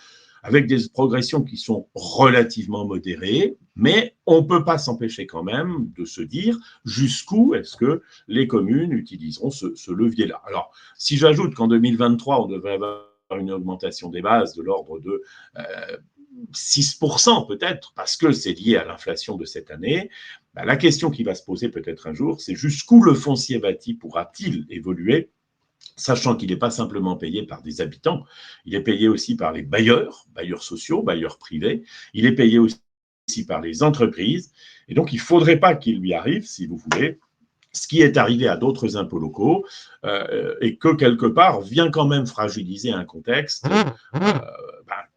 avec des progressions qui sont relativement modérées, mais on ne peut pas s'empêcher quand même de se dire jusqu'où est-ce que les communes utiliseront ce levier-là. Alors, si j'ajoute qu'en 2023, on devrait avoir une augmentation des bases de l'ordre de 6% peut-être, parce que c'est lié à l'inflation de cette année, la question qui va se poser peut-être un jour, c'est jusqu'où le foncier bâti pourra-t-il évoluer, sachant qu'il n'est pas simplement payé par des habitants, il est payé aussi par les bailleurs sociaux, bailleurs privés, il est payé aussi par les entreprises, et donc il ne faudrait pas qu'il lui arrive, si vous voulez, ce qui est arrivé à d'autres impôts locaux, et que quelque part vient quand même fragiliser un contexte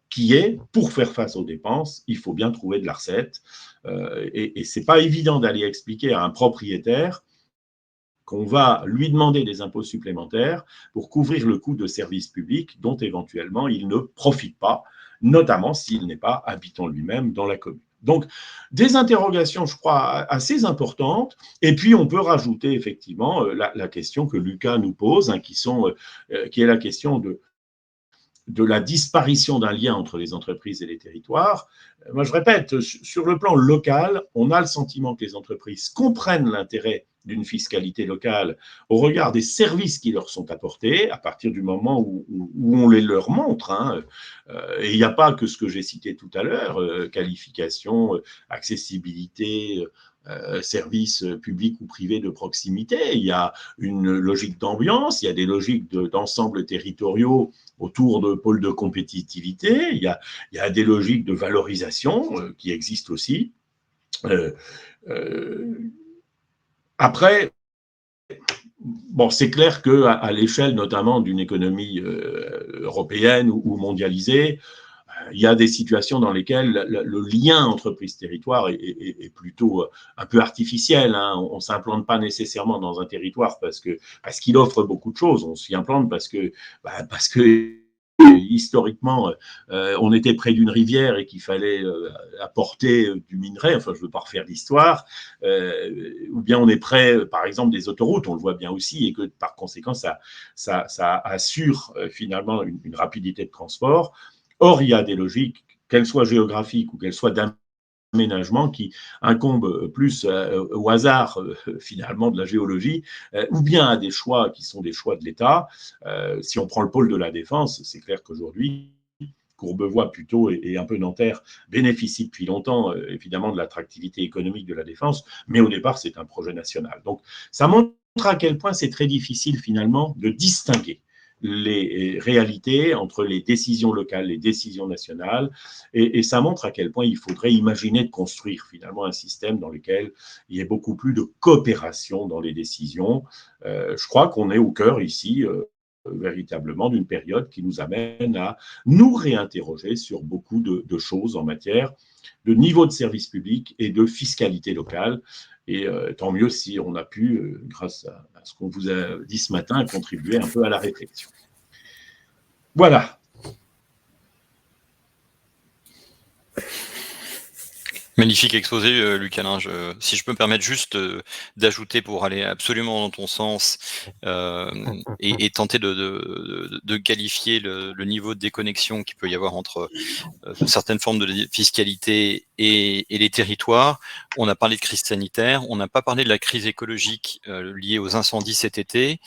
qui est, pour faire face aux dépenses, il faut bien trouver de la recette, et ce n'est pas évident d'aller expliquer à un propriétaire qu'on va lui demander des impôts supplémentaires pour couvrir le coût de services publics dont éventuellement il ne profite pas, notamment s'il n'est pas habitant lui-même dans la commune. Donc, des interrogations, je crois, assez importantes. Et puis, on peut rajouter effectivement la question que Lucas nous pose, qui est la question de la disparition d'un lien entre les entreprises et les territoires. Moi, je répète, sur le plan local, on a le sentiment que les entreprises comprennent l'intérêt d'une fiscalité locale au regard des services qui leur sont apportés à partir du moment où on les leur montre. Et il n'y a pas que ce que j'ai cité tout à l'heure, qualification, accessibilité, services publics ou privés de proximité. Il y a une logique d'ambiance, il y a des logiques d'ensemble territoriaux autour de pôles de compétitivité, il y a des logiques de valorisation qui existent aussi. Après, c'est clair qu'à l'échelle notamment d'une économie européenne ou mondialisée, il y a des situations dans lesquelles le lien entreprise-territoire est plutôt un peu artificiel. Hein. On ne s'implante pas nécessairement dans un territoire parce qu'il offre beaucoup de choses. On s'y implante parce que historiquement, on était près d'une rivière et qu'il fallait apporter du minerai. Enfin, je ne veux pas refaire l'histoire. Ou bien on est près, par exemple, des autoroutes. On le voit bien aussi et que par conséquent, ça assure finalement une rapidité de transport. Or, il y a des logiques, qu'elles soient géographiques ou qu'elles soient d'aménagement, qui incombent plus au hasard finalement de la géologie, ou bien à des choix qui sont des choix de l'État. Si on prend le pôle de la défense, c'est clair qu'aujourd'hui, Courbevoie plutôt et un peu Nanterre bénéficient depuis longtemps évidemment de l'attractivité économique de la défense, mais au départ c'est un projet national. Donc ça montre à quel point c'est très difficile finalement de distinguer les réalités entre les décisions locales, les décisions nationales, et ça montre à quel point il faudrait imaginer de construire finalement un système dans lequel il y ait beaucoup plus de coopération dans les décisions. Je crois qu'on est au cœur ici véritablement d'une période qui nous amène à nous réinterroger sur beaucoup de choses en matière de niveau de service public et de fiscalité locale. Et tant mieux si on a pu, grâce à ce qu'on vous a dit ce matin, contribuer un peu à la réflexion. Voilà. Magnifique exposé, Luc Alain. Si je peux me permettre juste d'ajouter pour aller absolument dans ton sens et tenter de qualifier le niveau de déconnexion qu'il peut y avoir entre certaines formes de fiscalité et les territoires. On a parlé de crise sanitaire, on n'a pas parlé de la crise écologique liée aux incendies cet été.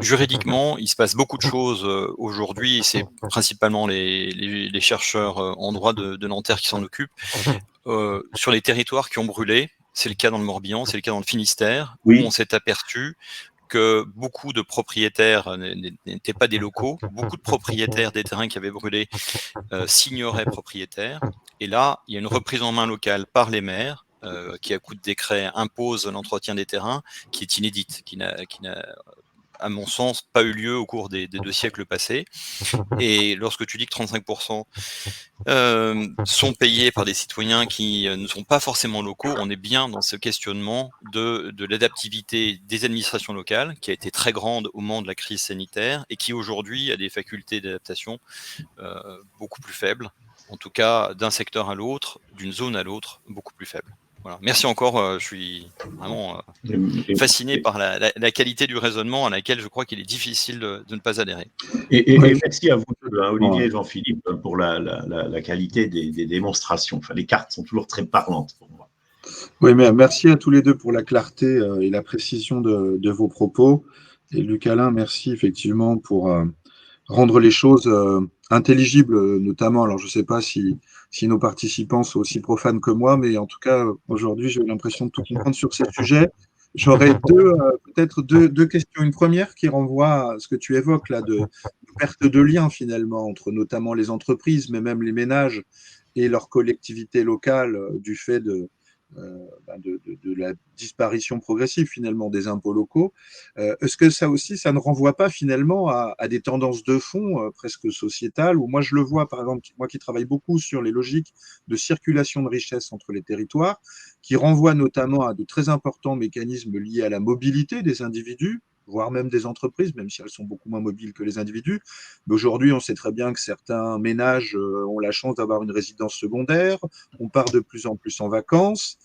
Juridiquement, il se passe beaucoup de choses aujourd'hui, et c'est principalement les chercheurs en droit de Nanterre qui s'en occupent. Sur les territoires qui ont brûlé, c'est le cas dans le Morbihan, c'est le cas dans le Finistère, où on s'est aperçu que beaucoup de propriétaires n'étaient pas des locaux, beaucoup de propriétaires des terrains qui avaient brûlé s'ignoraient propriétaires, et là, il y a une reprise en main locale par les maires, qui à coup de décret impose l'entretien des terrains, qui est inédite, qui n'a à mon sens, pas eu lieu au cours des 2 siècles passés. Et lorsque tu dis que 35% sont payés par des citoyens qui ne sont pas forcément locaux, on est bien dans ce questionnement de l'adaptivité des administrations locales, qui a été très grande au moment de la crise sanitaire, et qui aujourd'hui a des facultés d'adaptation beaucoup plus faibles, en tout cas d'un secteur à l'autre, d'une zone à l'autre, beaucoup plus faibles. Voilà. Merci encore, je suis vraiment fasciné par la qualité du raisonnement à laquelle je crois qu'il est difficile de ne pas adhérer. Et merci à vous deux, hein, Olivier et Jean-Philippe, pour la qualité des démonstrations. Enfin, les cartes sont toujours très parlantes pour moi. Oui, mais merci à tous les deux pour la clarté et la précision de vos propos. Et Luc Alain, merci effectivement pour rendre les choses intelligibles, notamment. Alors, je ne sais pas si nos participants sont aussi profanes que moi, mais en tout cas, aujourd'hui, j'ai eu l'impression de tout comprendre sur ces sujets. J'aurais peut-être deux questions. Une première qui renvoie à ce que tu évoques là, de perte de lien finalement entre notamment les entreprises, mais même les ménages et leurs collectivités locales du fait de la disparition progressive finalement des impôts locaux. Est-ce que ça aussi, ça ne renvoie pas finalement à des tendances de fond presque sociétales, où moi je le vois par exemple, moi qui travaille beaucoup sur les logiques de circulation de richesse entre les territoires, qui renvoient notamment à de très importants mécanismes liés à la mobilité des individus, voire même des entreprises, même si elles sont beaucoup moins mobiles que les individus. Mais aujourd'hui, on sait très bien que certains ménages ont la chance d'avoir une résidence secondaire, on part de plus en plus en vacances,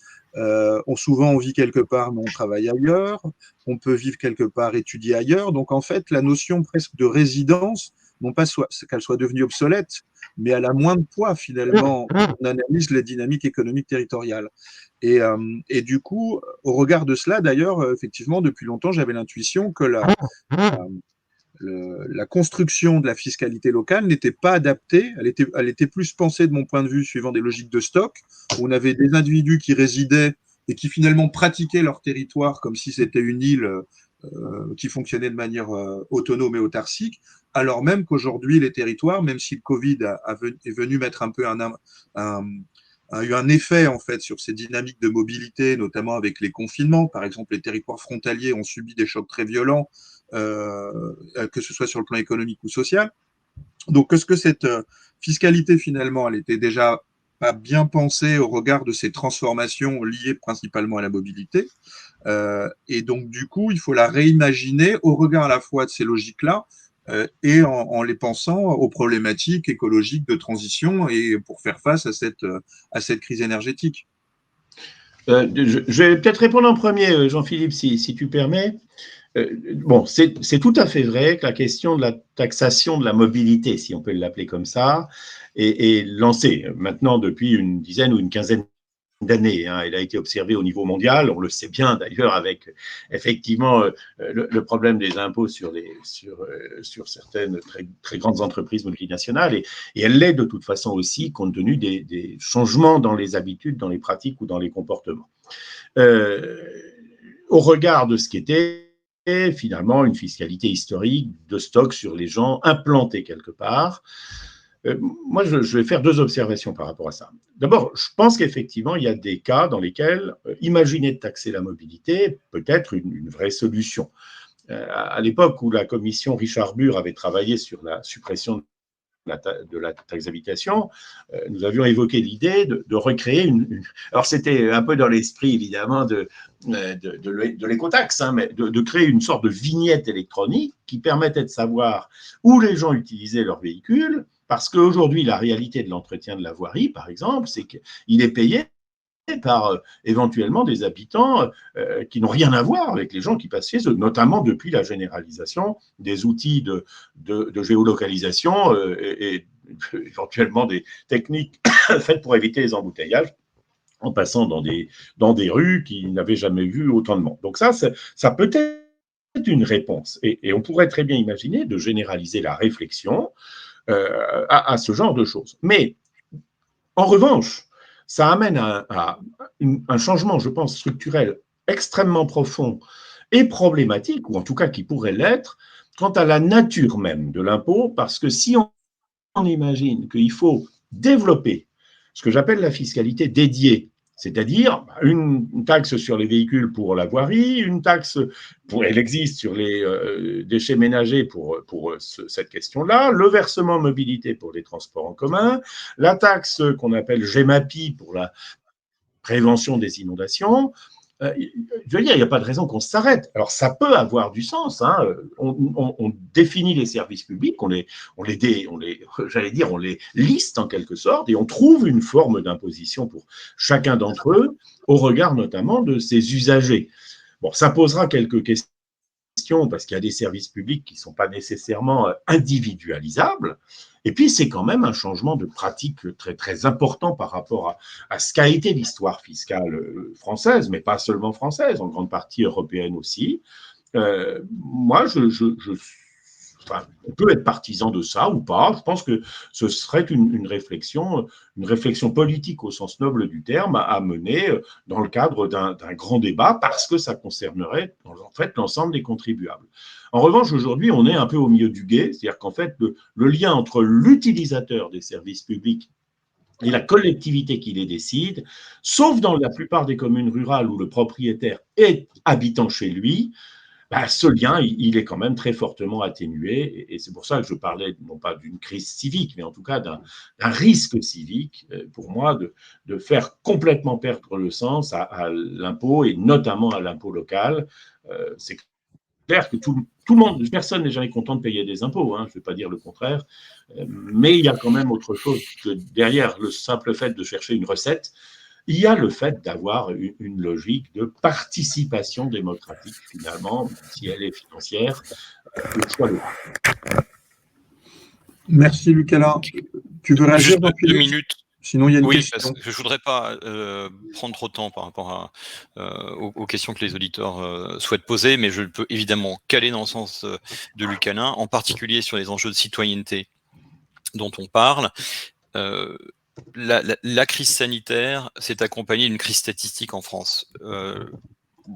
souvent on vit quelque part, mais on travaille ailleurs, on peut vivre quelque part, étudier ailleurs. Donc en fait, la notion presque de résidence, non pas qu'elle soit devenue obsolète, mais elle a moins de poids finalement quand on analyse les dynamiques économiques territoriales. Et du coup, au regard de cela, d'ailleurs, effectivement, depuis longtemps, j'avais l'intuition que la construction de la fiscalité locale n'était pas adaptée, elle était plus pensée de mon point de vue suivant des logiques de stock, où on avait des individus qui résidaient et qui finalement pratiquaient leur territoire comme si c'était une île qui fonctionnait de manière autonome et autarcique, alors même qu'aujourd'hui les territoires, même si le Covid est venu mettre un peu a eu un effet en fait sur ces dynamiques de mobilité, notamment avec les confinements. Par exemple, les territoires frontaliers ont subi des chocs très violents, que ce soit sur le plan économique ou social. Donc, est-ce que cette fiscalité, finalement, elle était déjà pas bien pensée au regard de ces transformations liées principalement à la mobilité? Et donc, du coup, il faut la réimaginer au regard à la fois de ces logiques-là et en les pensant aux problématiques écologiques de transition et pour faire face à cette crise énergétique. Je vais peut-être répondre en premier, Jean-Philippe, si tu permets. Bon, c'est tout à fait vrai que la question de la taxation de la mobilité, si on peut l'appeler comme ça, est lancée maintenant depuis une dizaine ou une quinzaine d'années. Hein. Elle a été observée au niveau mondial. On le sait bien d'ailleurs avec effectivement le problème des impôts sur certaines très grandes entreprises multinationales. Et elle l'est de toute façon aussi compte tenu des changements dans les habitudes, dans les pratiques ou dans les comportements. Au regard de ce qui était finalement une fiscalité historique de stock sur les gens implantés quelque part. Moi, je vais faire deux observations par rapport à ça. D'abord, je pense qu'effectivement, il y a des cas dans lesquels imaginer de taxer la mobilité peut être une vraie solution. À l'époque où la commission Richard Burr avait travaillé sur la suppression de la taxe d'habitation, nous avions évoqué l'idée de recréer Alors, c'était un peu dans l'esprit, évidemment, de l'écotaxe, hein, mais de créer une sorte de vignette électronique qui permettait de savoir où les gens utilisaient leur véhicule, parce qu'aujourd'hui, la réalité de l'entretien de la voirie, par exemple, c'est qu'il est payé par éventuellement des habitants qui n'ont rien à voir avec les gens qui passent chez eux, notamment depuis la généralisation des outils de géolocalisation et éventuellement des techniques faites pour éviter les embouteillages en passant dans des rues qui n'avaient jamais vu autant de monde. Donc ça peut être une réponse. Et on pourrait très bien imaginer de généraliser la réflexion à ce genre de choses. Mais en revanche, ça amène à un changement, je pense, structurel extrêmement profond et problématique, ou en tout cas qui pourrait l'être, quant à la nature même de l'impôt, parce que si on imagine qu'il faut développer ce que j'appelle la fiscalité dédiée, c'est-à-dire une taxe sur les véhicules pour la voirie, une taxe, elle existe sur les déchets ménagers pour cette question-là, le versement mobilité pour les transports en commun, la taxe qu'on appelle GEMAPI pour la prévention des inondations. Je veux dire, il n'y a pas de raison qu'on s'arrête. Alors, ça peut avoir du sens. Hein. On définit les services publics, j'allais dire, on les liste en quelque sorte, et on trouve une forme d'imposition pour chacun d'entre eux, au regard notamment de ses usagers. Bon, ça posera quelques questions, parce qu'il y a des services publics qui ne sont pas nécessairement individualisables. Et puis, c'est quand même un changement de pratique très, très important par rapport à ce qu'a été l'histoire fiscale française, mais pas seulement française, en grande partie européenne aussi. Moi, enfin, on peut être partisan de ça ou pas. Je pense que ce serait une réflexion politique au sens noble du terme à mener dans le cadre d'un grand débat, parce que ça concernerait en fait l'ensemble des contribuables. En revanche, aujourd'hui, on est un peu au milieu du gué, c'est-à-dire qu'en fait, le lien entre l'utilisateur des services publics et la collectivité qui les décide, sauf dans la plupart des communes rurales où le propriétaire est habitant chez lui, ce lien, il est quand même très fortement atténué. Et c'est pour ça que je parlais non pas d'une crise civique, mais en tout cas d'un risque civique, pour moi, de faire complètement perdre le sens à l'impôt, et notamment à l'impôt local. C'est clair que tout le monde, personne n'est jamais content de payer des impôts, hein, je ne vais pas dire le contraire, mais il y a quand même autre chose que derrière le simple fait de chercher une recette. Il y a le fait d'avoir une logique de participation démocratique, finalement, même si elle est financière, au choix de. Merci, Lucas. Tu veux réagir dans 2 minutes? Sinon, il y a une oui, question. Parce que je ne voudrais pas prendre trop de temps par rapport aux questions que les auditeurs souhaitent poser, mais je peux évidemment caler dans le sens de Lucas, en particulier sur les enjeux de citoyenneté dont on parle. La crise sanitaire s'est accompagnée d'une crise statistique en France.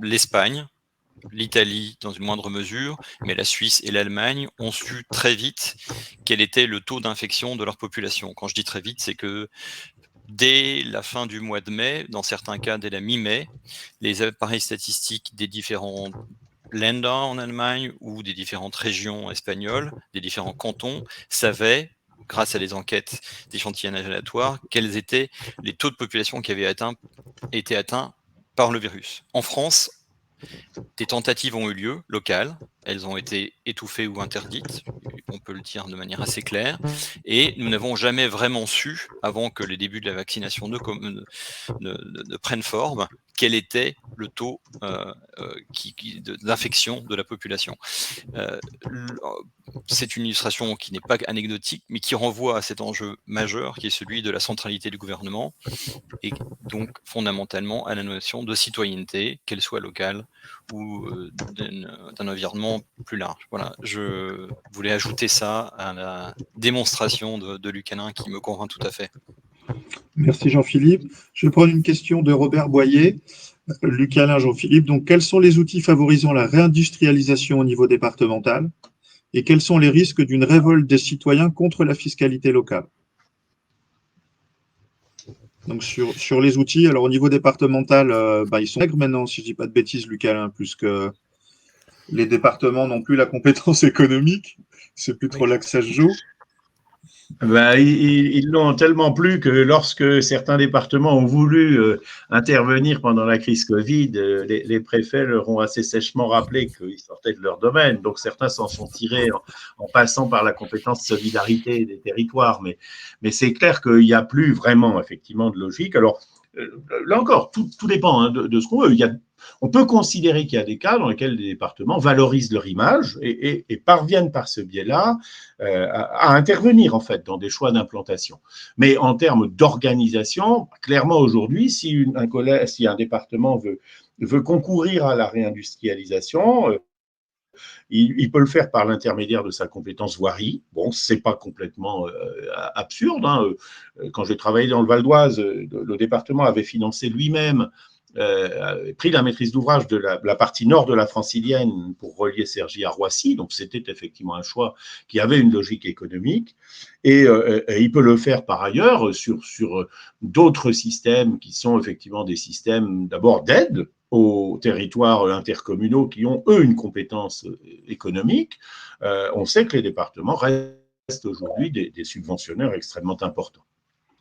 L'Espagne, l'Italie dans une moindre mesure, mais la Suisse et l'Allemagne ont su très vite quel était le taux d'infection de leur population. Quand je dis très vite, c'est que dès la fin du mois de mai, dans certains cas dès la mi-mai, les appareils statistiques des différents Länder en Allemagne ou des différentes régions espagnoles, des différents cantons, savaient, grâce à des enquêtes d'échantillonnage aléatoire, quels étaient les taux de population qui avaient été atteints par le virus. En France, des tentatives ont eu lieu, locales, elles ont été étouffées ou interdites, on peut le dire de manière assez claire, et nous n'avons jamais vraiment su, avant que les débuts de la vaccination ne prennent forme, quel était le taux d'infection de la population. C'est une illustration qui n'est pas anecdotique, mais qui renvoie à cet enjeu majeur qui est celui de la centralité du gouvernement et donc fondamentalement à la notion de citoyenneté, qu'elle soit locale ou d'un environnement plus large. Voilà, je voulais ajouter ça à la démonstration de Luc Alain qui me convainc tout à fait. Merci Jean-Philippe. Je vais prendre une question de Robert Boyer. Luc Alain, Jean-Philippe, donc quels sont les outils favorisant la réindustrialisation au niveau départemental et quels sont les risques d'une révolte des citoyens contre la fiscalité locale? Donc sur les outils, alors au niveau départemental, ils sont maigres maintenant, si je ne dis pas de bêtises, Luc Alain, puisque les départements n'ont plus la compétence économique, c'est plus trop là que ça se joue. Ils l'ont tellement plus que lorsque certains départements ont voulu intervenir pendant la crise Covid, les préfets leur ont assez sèchement rappelé qu'ils sortaient de leur domaine. Donc certains s'en sont tirés en passant par la compétence solidarité des territoires. Mais c'est clair qu'il n'y a plus vraiment effectivement de logique. Alors là encore, tout dépend de ce qu'on veut. On peut considérer qu'il y a des cas dans lesquels les départements valorisent leur image et parviennent par ce biais-là à intervenir en fait dans des choix d'implantation. Mais en termes d'organisation, clairement aujourd'hui, si un département veut concourir à la réindustrialisation, il peut le faire par l'intermédiaire de sa compétence voirie. Bon, c'est pas complètement absurde. Quand j'ai travaillé dans le Val d'Oise, le département avait financé lui-même pris la maîtrise d'ouvrage de la partie nord de la Francilienne pour relier Cergy à Roissy. Donc, c'était effectivement un choix qui avait une logique économique. Et il peut le faire par ailleurs sur d'autres systèmes qui sont effectivement des systèmes d'abord d'aide aux territoires intercommunaux qui ont, eux, une compétence économique. On sait que les départements restent aujourd'hui des subventionneurs extrêmement importants.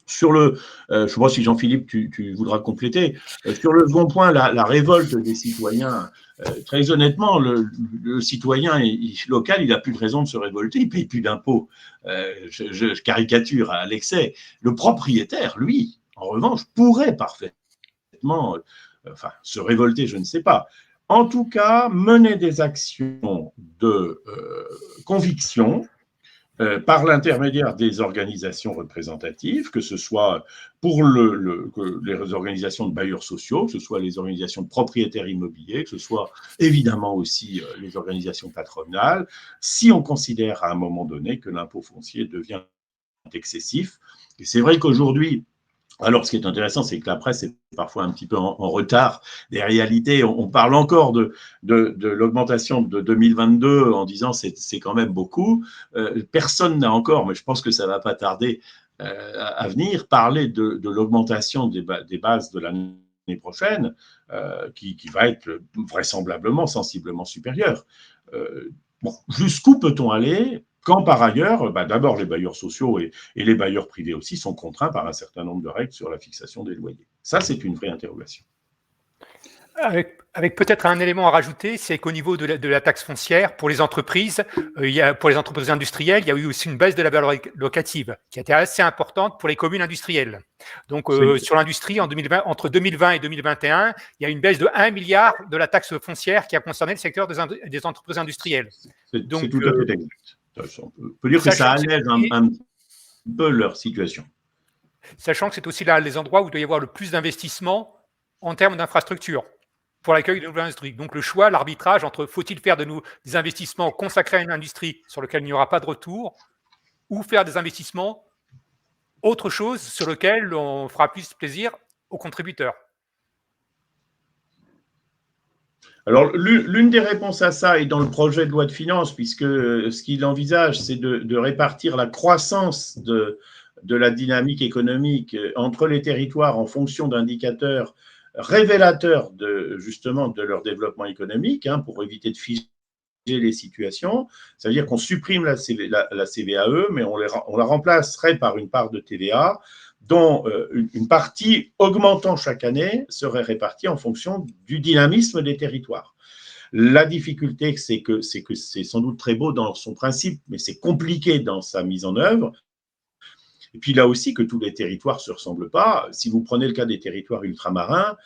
Sur je ne sais pas si Jean-Philippe, tu voudras compléter, sur le second point, la révolte des citoyens, très honnêtement, le citoyen local, il n'a plus de raison de se révolter, il ne paye plus d'impôts. Je caricature à l'excès. Le propriétaire, lui, en revanche, pourrait parfaitement se révolter, je ne sais pas. En tout cas, mener des actions de conviction par l'intermédiaire des organisations représentatives, que ce soit pour les organisations de bailleurs sociaux, que ce soit les organisations de propriétaires immobiliers, que ce soit évidemment aussi les organisations patronales, si on considère à un moment donné que l'impôt foncier devient excessif. Et c'est vrai qu'aujourd'hui, alors, ce qui est intéressant, c'est que la presse est parfois un petit peu en retard des réalités. On parle encore de l'augmentation de 2022 en disant c'est quand même beaucoup. Personne n'a encore, mais je pense que ça ne va pas tarder à venir, parler de l'augmentation des bases de l'année prochaine, qui va être vraisemblablement sensiblement supérieure. Jusqu'où peut-on aller ? Quand par ailleurs, d'abord les bailleurs sociaux et les bailleurs privés aussi sont contraints par un certain nombre de règles sur la fixation des loyers. Ça, c'est une vraie interrogation. Avec peut-être un élément à rajouter, c'est qu'au niveau de la taxe foncière, pour les entreprises, pour les entreprises industrielles, il y a eu aussi une baisse de la valeur locative qui a été assez importante pour les communes industrielles. Donc, sur l'industrie, entre 2020 et 2021, il y a une baisse de 1 milliard de la taxe foncière qui a concerné le secteur des entreprises industrielles. C'est tout à fait exact. On peut dire que ça allège un peu leur situation. Sachant que c'est aussi là les endroits où il doit y avoir le plus d'investissement en termes d'infrastructures pour l'accueil de nouvelles industries. Donc le choix, l'arbitrage entre faut-il faire des investissements consacrés à une industrie sur lequel il n'y aura pas de retour ou faire des investissements autre chose sur lequel on fera plus plaisir aux contributeurs. Alors, l'une des réponses à ça est dans le projet de loi de finances, puisque ce qu'il envisage, c'est de répartir la croissance de la dynamique économique entre les territoires en fonction d'indicateurs révélateur justement de leur développement économique, pour éviter de figer les situations. Ça veut dire qu'on supprime la CVAE, mais on la remplacerait par une part de TVA dont une partie augmentant chaque année serait répartie en fonction du dynamisme des territoires. La difficulté, c'est que c'est sans doute très beau dans son principe, mais c'est compliqué dans sa mise en œuvre. Et puis là aussi, que tous les territoires ne se ressemblent pas. Si vous prenez le cas des territoires ultramarins,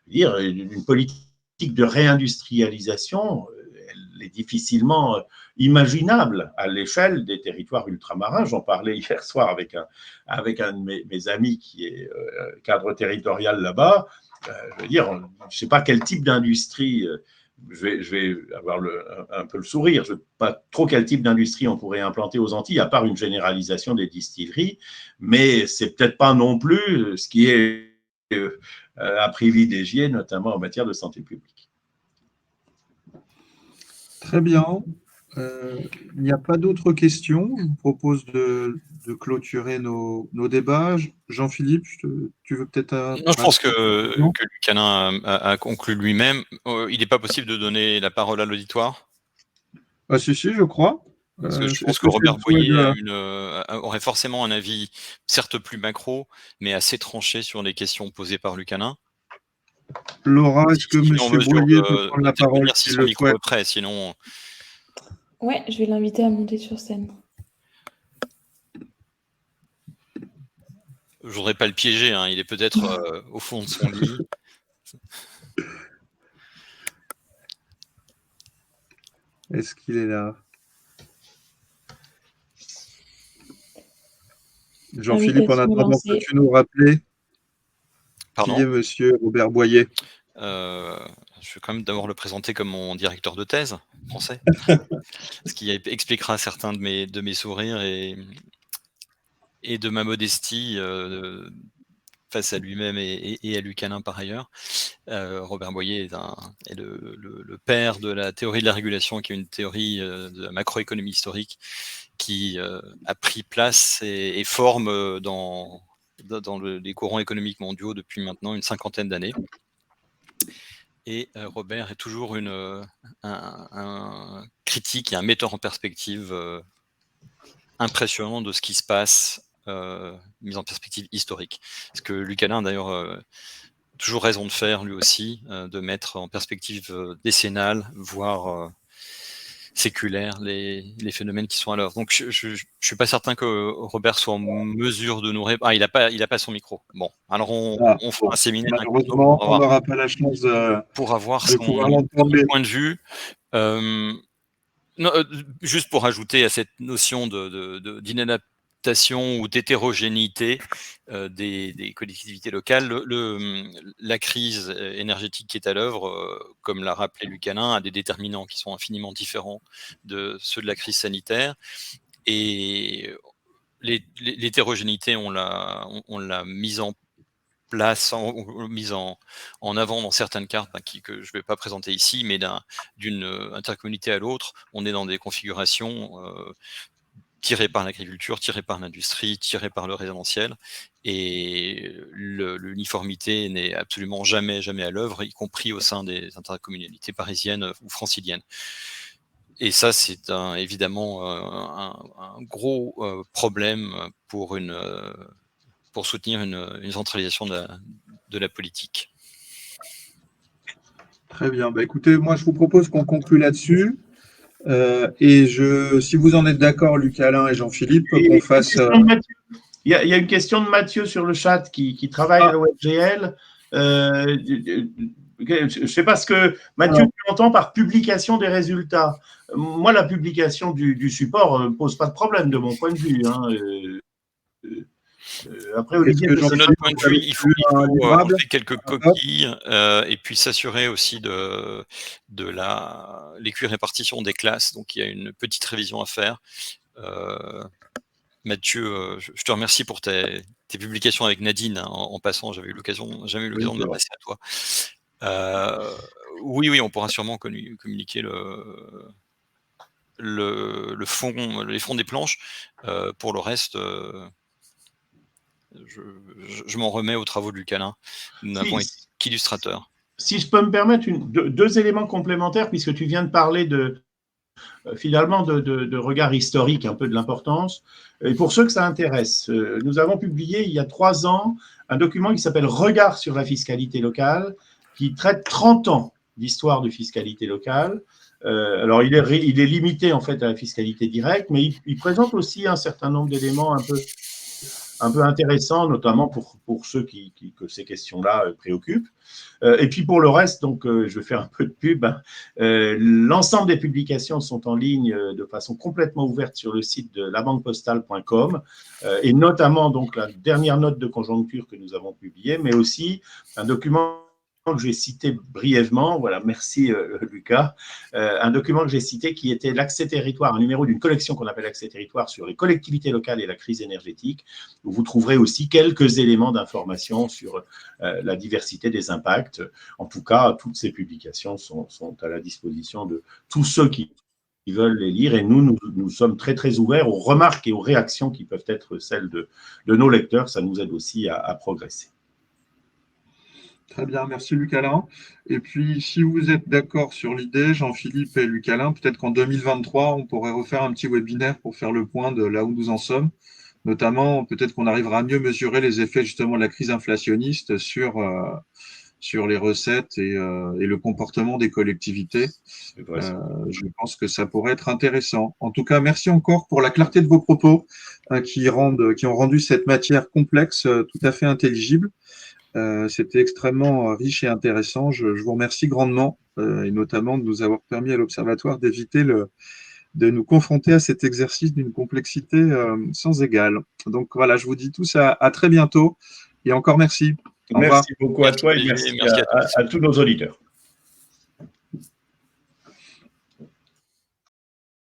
dire une politique de réindustrialisation, elle est difficilement imaginable à l'échelle des territoires ultramarins. J'en parlais hier soir avec un de mes amis qui est cadre territorial là-bas. Je veux dire, je ne sais pas quel type d'industrie, je vais avoir un peu le sourire, je ne sais pas trop quel type d'industrie on pourrait implanter aux Antilles, à part une généralisation des distilleries, mais ce n'est peut-être pas non plus ce qui est à privilégier, notamment en matière de santé publique. Très bien. Il n'y a pas d'autres questions. Je vous propose de clôturer nos débats. Jean-Philippe, tu veux peut-être... Non, je pense que Lucanin a conclu lui-même. Il n'est pas possible de donner la parole à l'auditoire. Ah, si, je crois. Parce que je pense que Robert Boyer aurait forcément un avis, certes plus macro, mais assez tranché sur les questions posées par Lucanin. Laura, est-ce que M. Boyer peut prendre la parole si son micro est prêt, sinon... Ouais, je vais l'inviter à monter sur scène. Je voudrais pas le piéger, il est peut-être au fond de son lit. Est-ce qu'il est là? Jean-Philippe, en attendant, peux-tu nous rappeler qui est M. Robert Boyer? Je vais quand même d'abord le présenter comme mon directeur de thèse français, ce qui expliquera certains de mes sourires et de ma modestie face à lui-même et à Lucanin par ailleurs. Robert Boyer est le père de la théorie de la régulation, qui est une théorie de la macroéconomie historique qui a pris place et forme dans les courants économiques mondiaux depuis maintenant une 50aine d'années. Et Robert est toujours un critique et un metteur en perspective impressionnant de ce qui se passe, mis en perspective historique. Ce que Lucanin, d'ailleurs, a toujours raison de faire, lui aussi, de mettre en perspective décennale, voire séculaire, les phénomènes qui sont à l'œuvre. Donc, je ne suis pas certain que Robert soit en mesure de nous répondre. Ah, il n'a pas son micro. Bon, alors on fera un séminaire. Malheureusement, on n'aura pas la chance pour avoir de pouvoir l'entendre. Son point de vue. Non, juste pour ajouter à cette notion d'inadaptation ou d'hétérogénéité des collectivités locales, la crise énergétique qui est à l'œuvre, comme l'a rappelé Lucanin, a des déterminants qui sont infiniment différents de ceux de la crise sanitaire. Et l'hétérogénéité, on l'a mise en place, mise en avant dans certaines cartes que je ne vais pas présenter ici, mais d'une intercommunauté à l'autre, on est dans des configurations tirées par l'agriculture, tirées par l'industrie, tirées par le résidentiel, et l'uniformité n'est absolument jamais à l'œuvre, y compris au sein des intercommunalités parisiennes ou franciliennes. Et ça, c'est évidemment un gros problème pour soutenir une centralisation de la politique. Très bien. Écoutez, moi, je vous propose qu'on conclue là-dessus. Et si vous en êtes d'accord, Luc-Alain et Jean-Philippe, qu'on fasse... Il y a une question de Mathieu sur le chat qui travaille à l'OFGL. Je ne sais pas ce que Mathieu entend par publication des résultats. Moi, la publication du support ne pose pas de problème de mon point de vue. Après, Olivier, de notre point de vue, il faut enlever quelques coquilles et puis s'assurer aussi de l'équirépartition des classes. Donc, il y a une petite révision à faire. Mathieu, je te remercie pour tes publications avec Nadine. En passant, jamais eu l'occasion de m'adresser à toi. Oui, on pourra sûrement communiquer les fonds des planches. Pour le reste, je m'en remets aux travaux de Lucanin. qu'illustrateur. Si je peux me permettre deux éléments complémentaires, puisque tu viens de parler finalement de regard historique, un peu de l'importance. Et pour ceux que ça intéresse, nous avons publié il y a 3 ans un document qui s'appelle « Regard sur la fiscalité locale », qui traite 30 ans d'histoire de fiscalité locale. Alors, il est limité en fait à la fiscalité directe, mais il présente aussi un certain nombre d'éléments un peu intéressants, notamment pour ceux que ces questions-là préoccupent. Et puis pour le reste, donc je vais faire un peu de pub. L'ensemble des publications sont en ligne de façon complètement ouverte sur le site de labanquepostale.com et notamment donc la dernière note de conjoncture que nous avons publiée, mais aussi un document que j'ai cité brièvement, voilà, merci Lucas, un document que j'ai cité qui était l'Accès Territoire, un numéro d'une collection qu'on appelle Accès Territoire sur les collectivités locales et la crise énergétique, où vous trouverez aussi quelques éléments d'information sur la diversité des impacts. En tout cas, toutes ces publications sont à la disposition de tous ceux qui veulent les lire, et nous sommes très très ouverts aux remarques et aux réactions qui peuvent être celles de nos lecteurs. Ça nous aide aussi à progresser. Très bien, merci Luc-Alain. Et puis, si vous êtes d'accord sur l'idée, Jean-Philippe et Luc-Alain, peut-être qu'en 2023, on pourrait refaire un petit webinaire pour faire le point de là où nous en sommes. Notamment, peut-être qu'on arrivera à mieux mesurer les effets justement de la crise inflationniste sur les recettes et le comportement des collectivités. Je pense que ça pourrait être intéressant. En tout cas, merci encore pour la clarté de vos propos qui ont rendu cette matière complexe tout à fait intelligible. C'était extrêmement riche et intéressant. Je vous remercie grandement et notamment de nous avoir permis à l'Observatoire d'éviter de nous confronter à cet exercice d'une complexité sans égale. Donc voilà, je vous dis tous à très bientôt et encore merci. Merci beaucoup à toi et merci à tous nos auditeurs.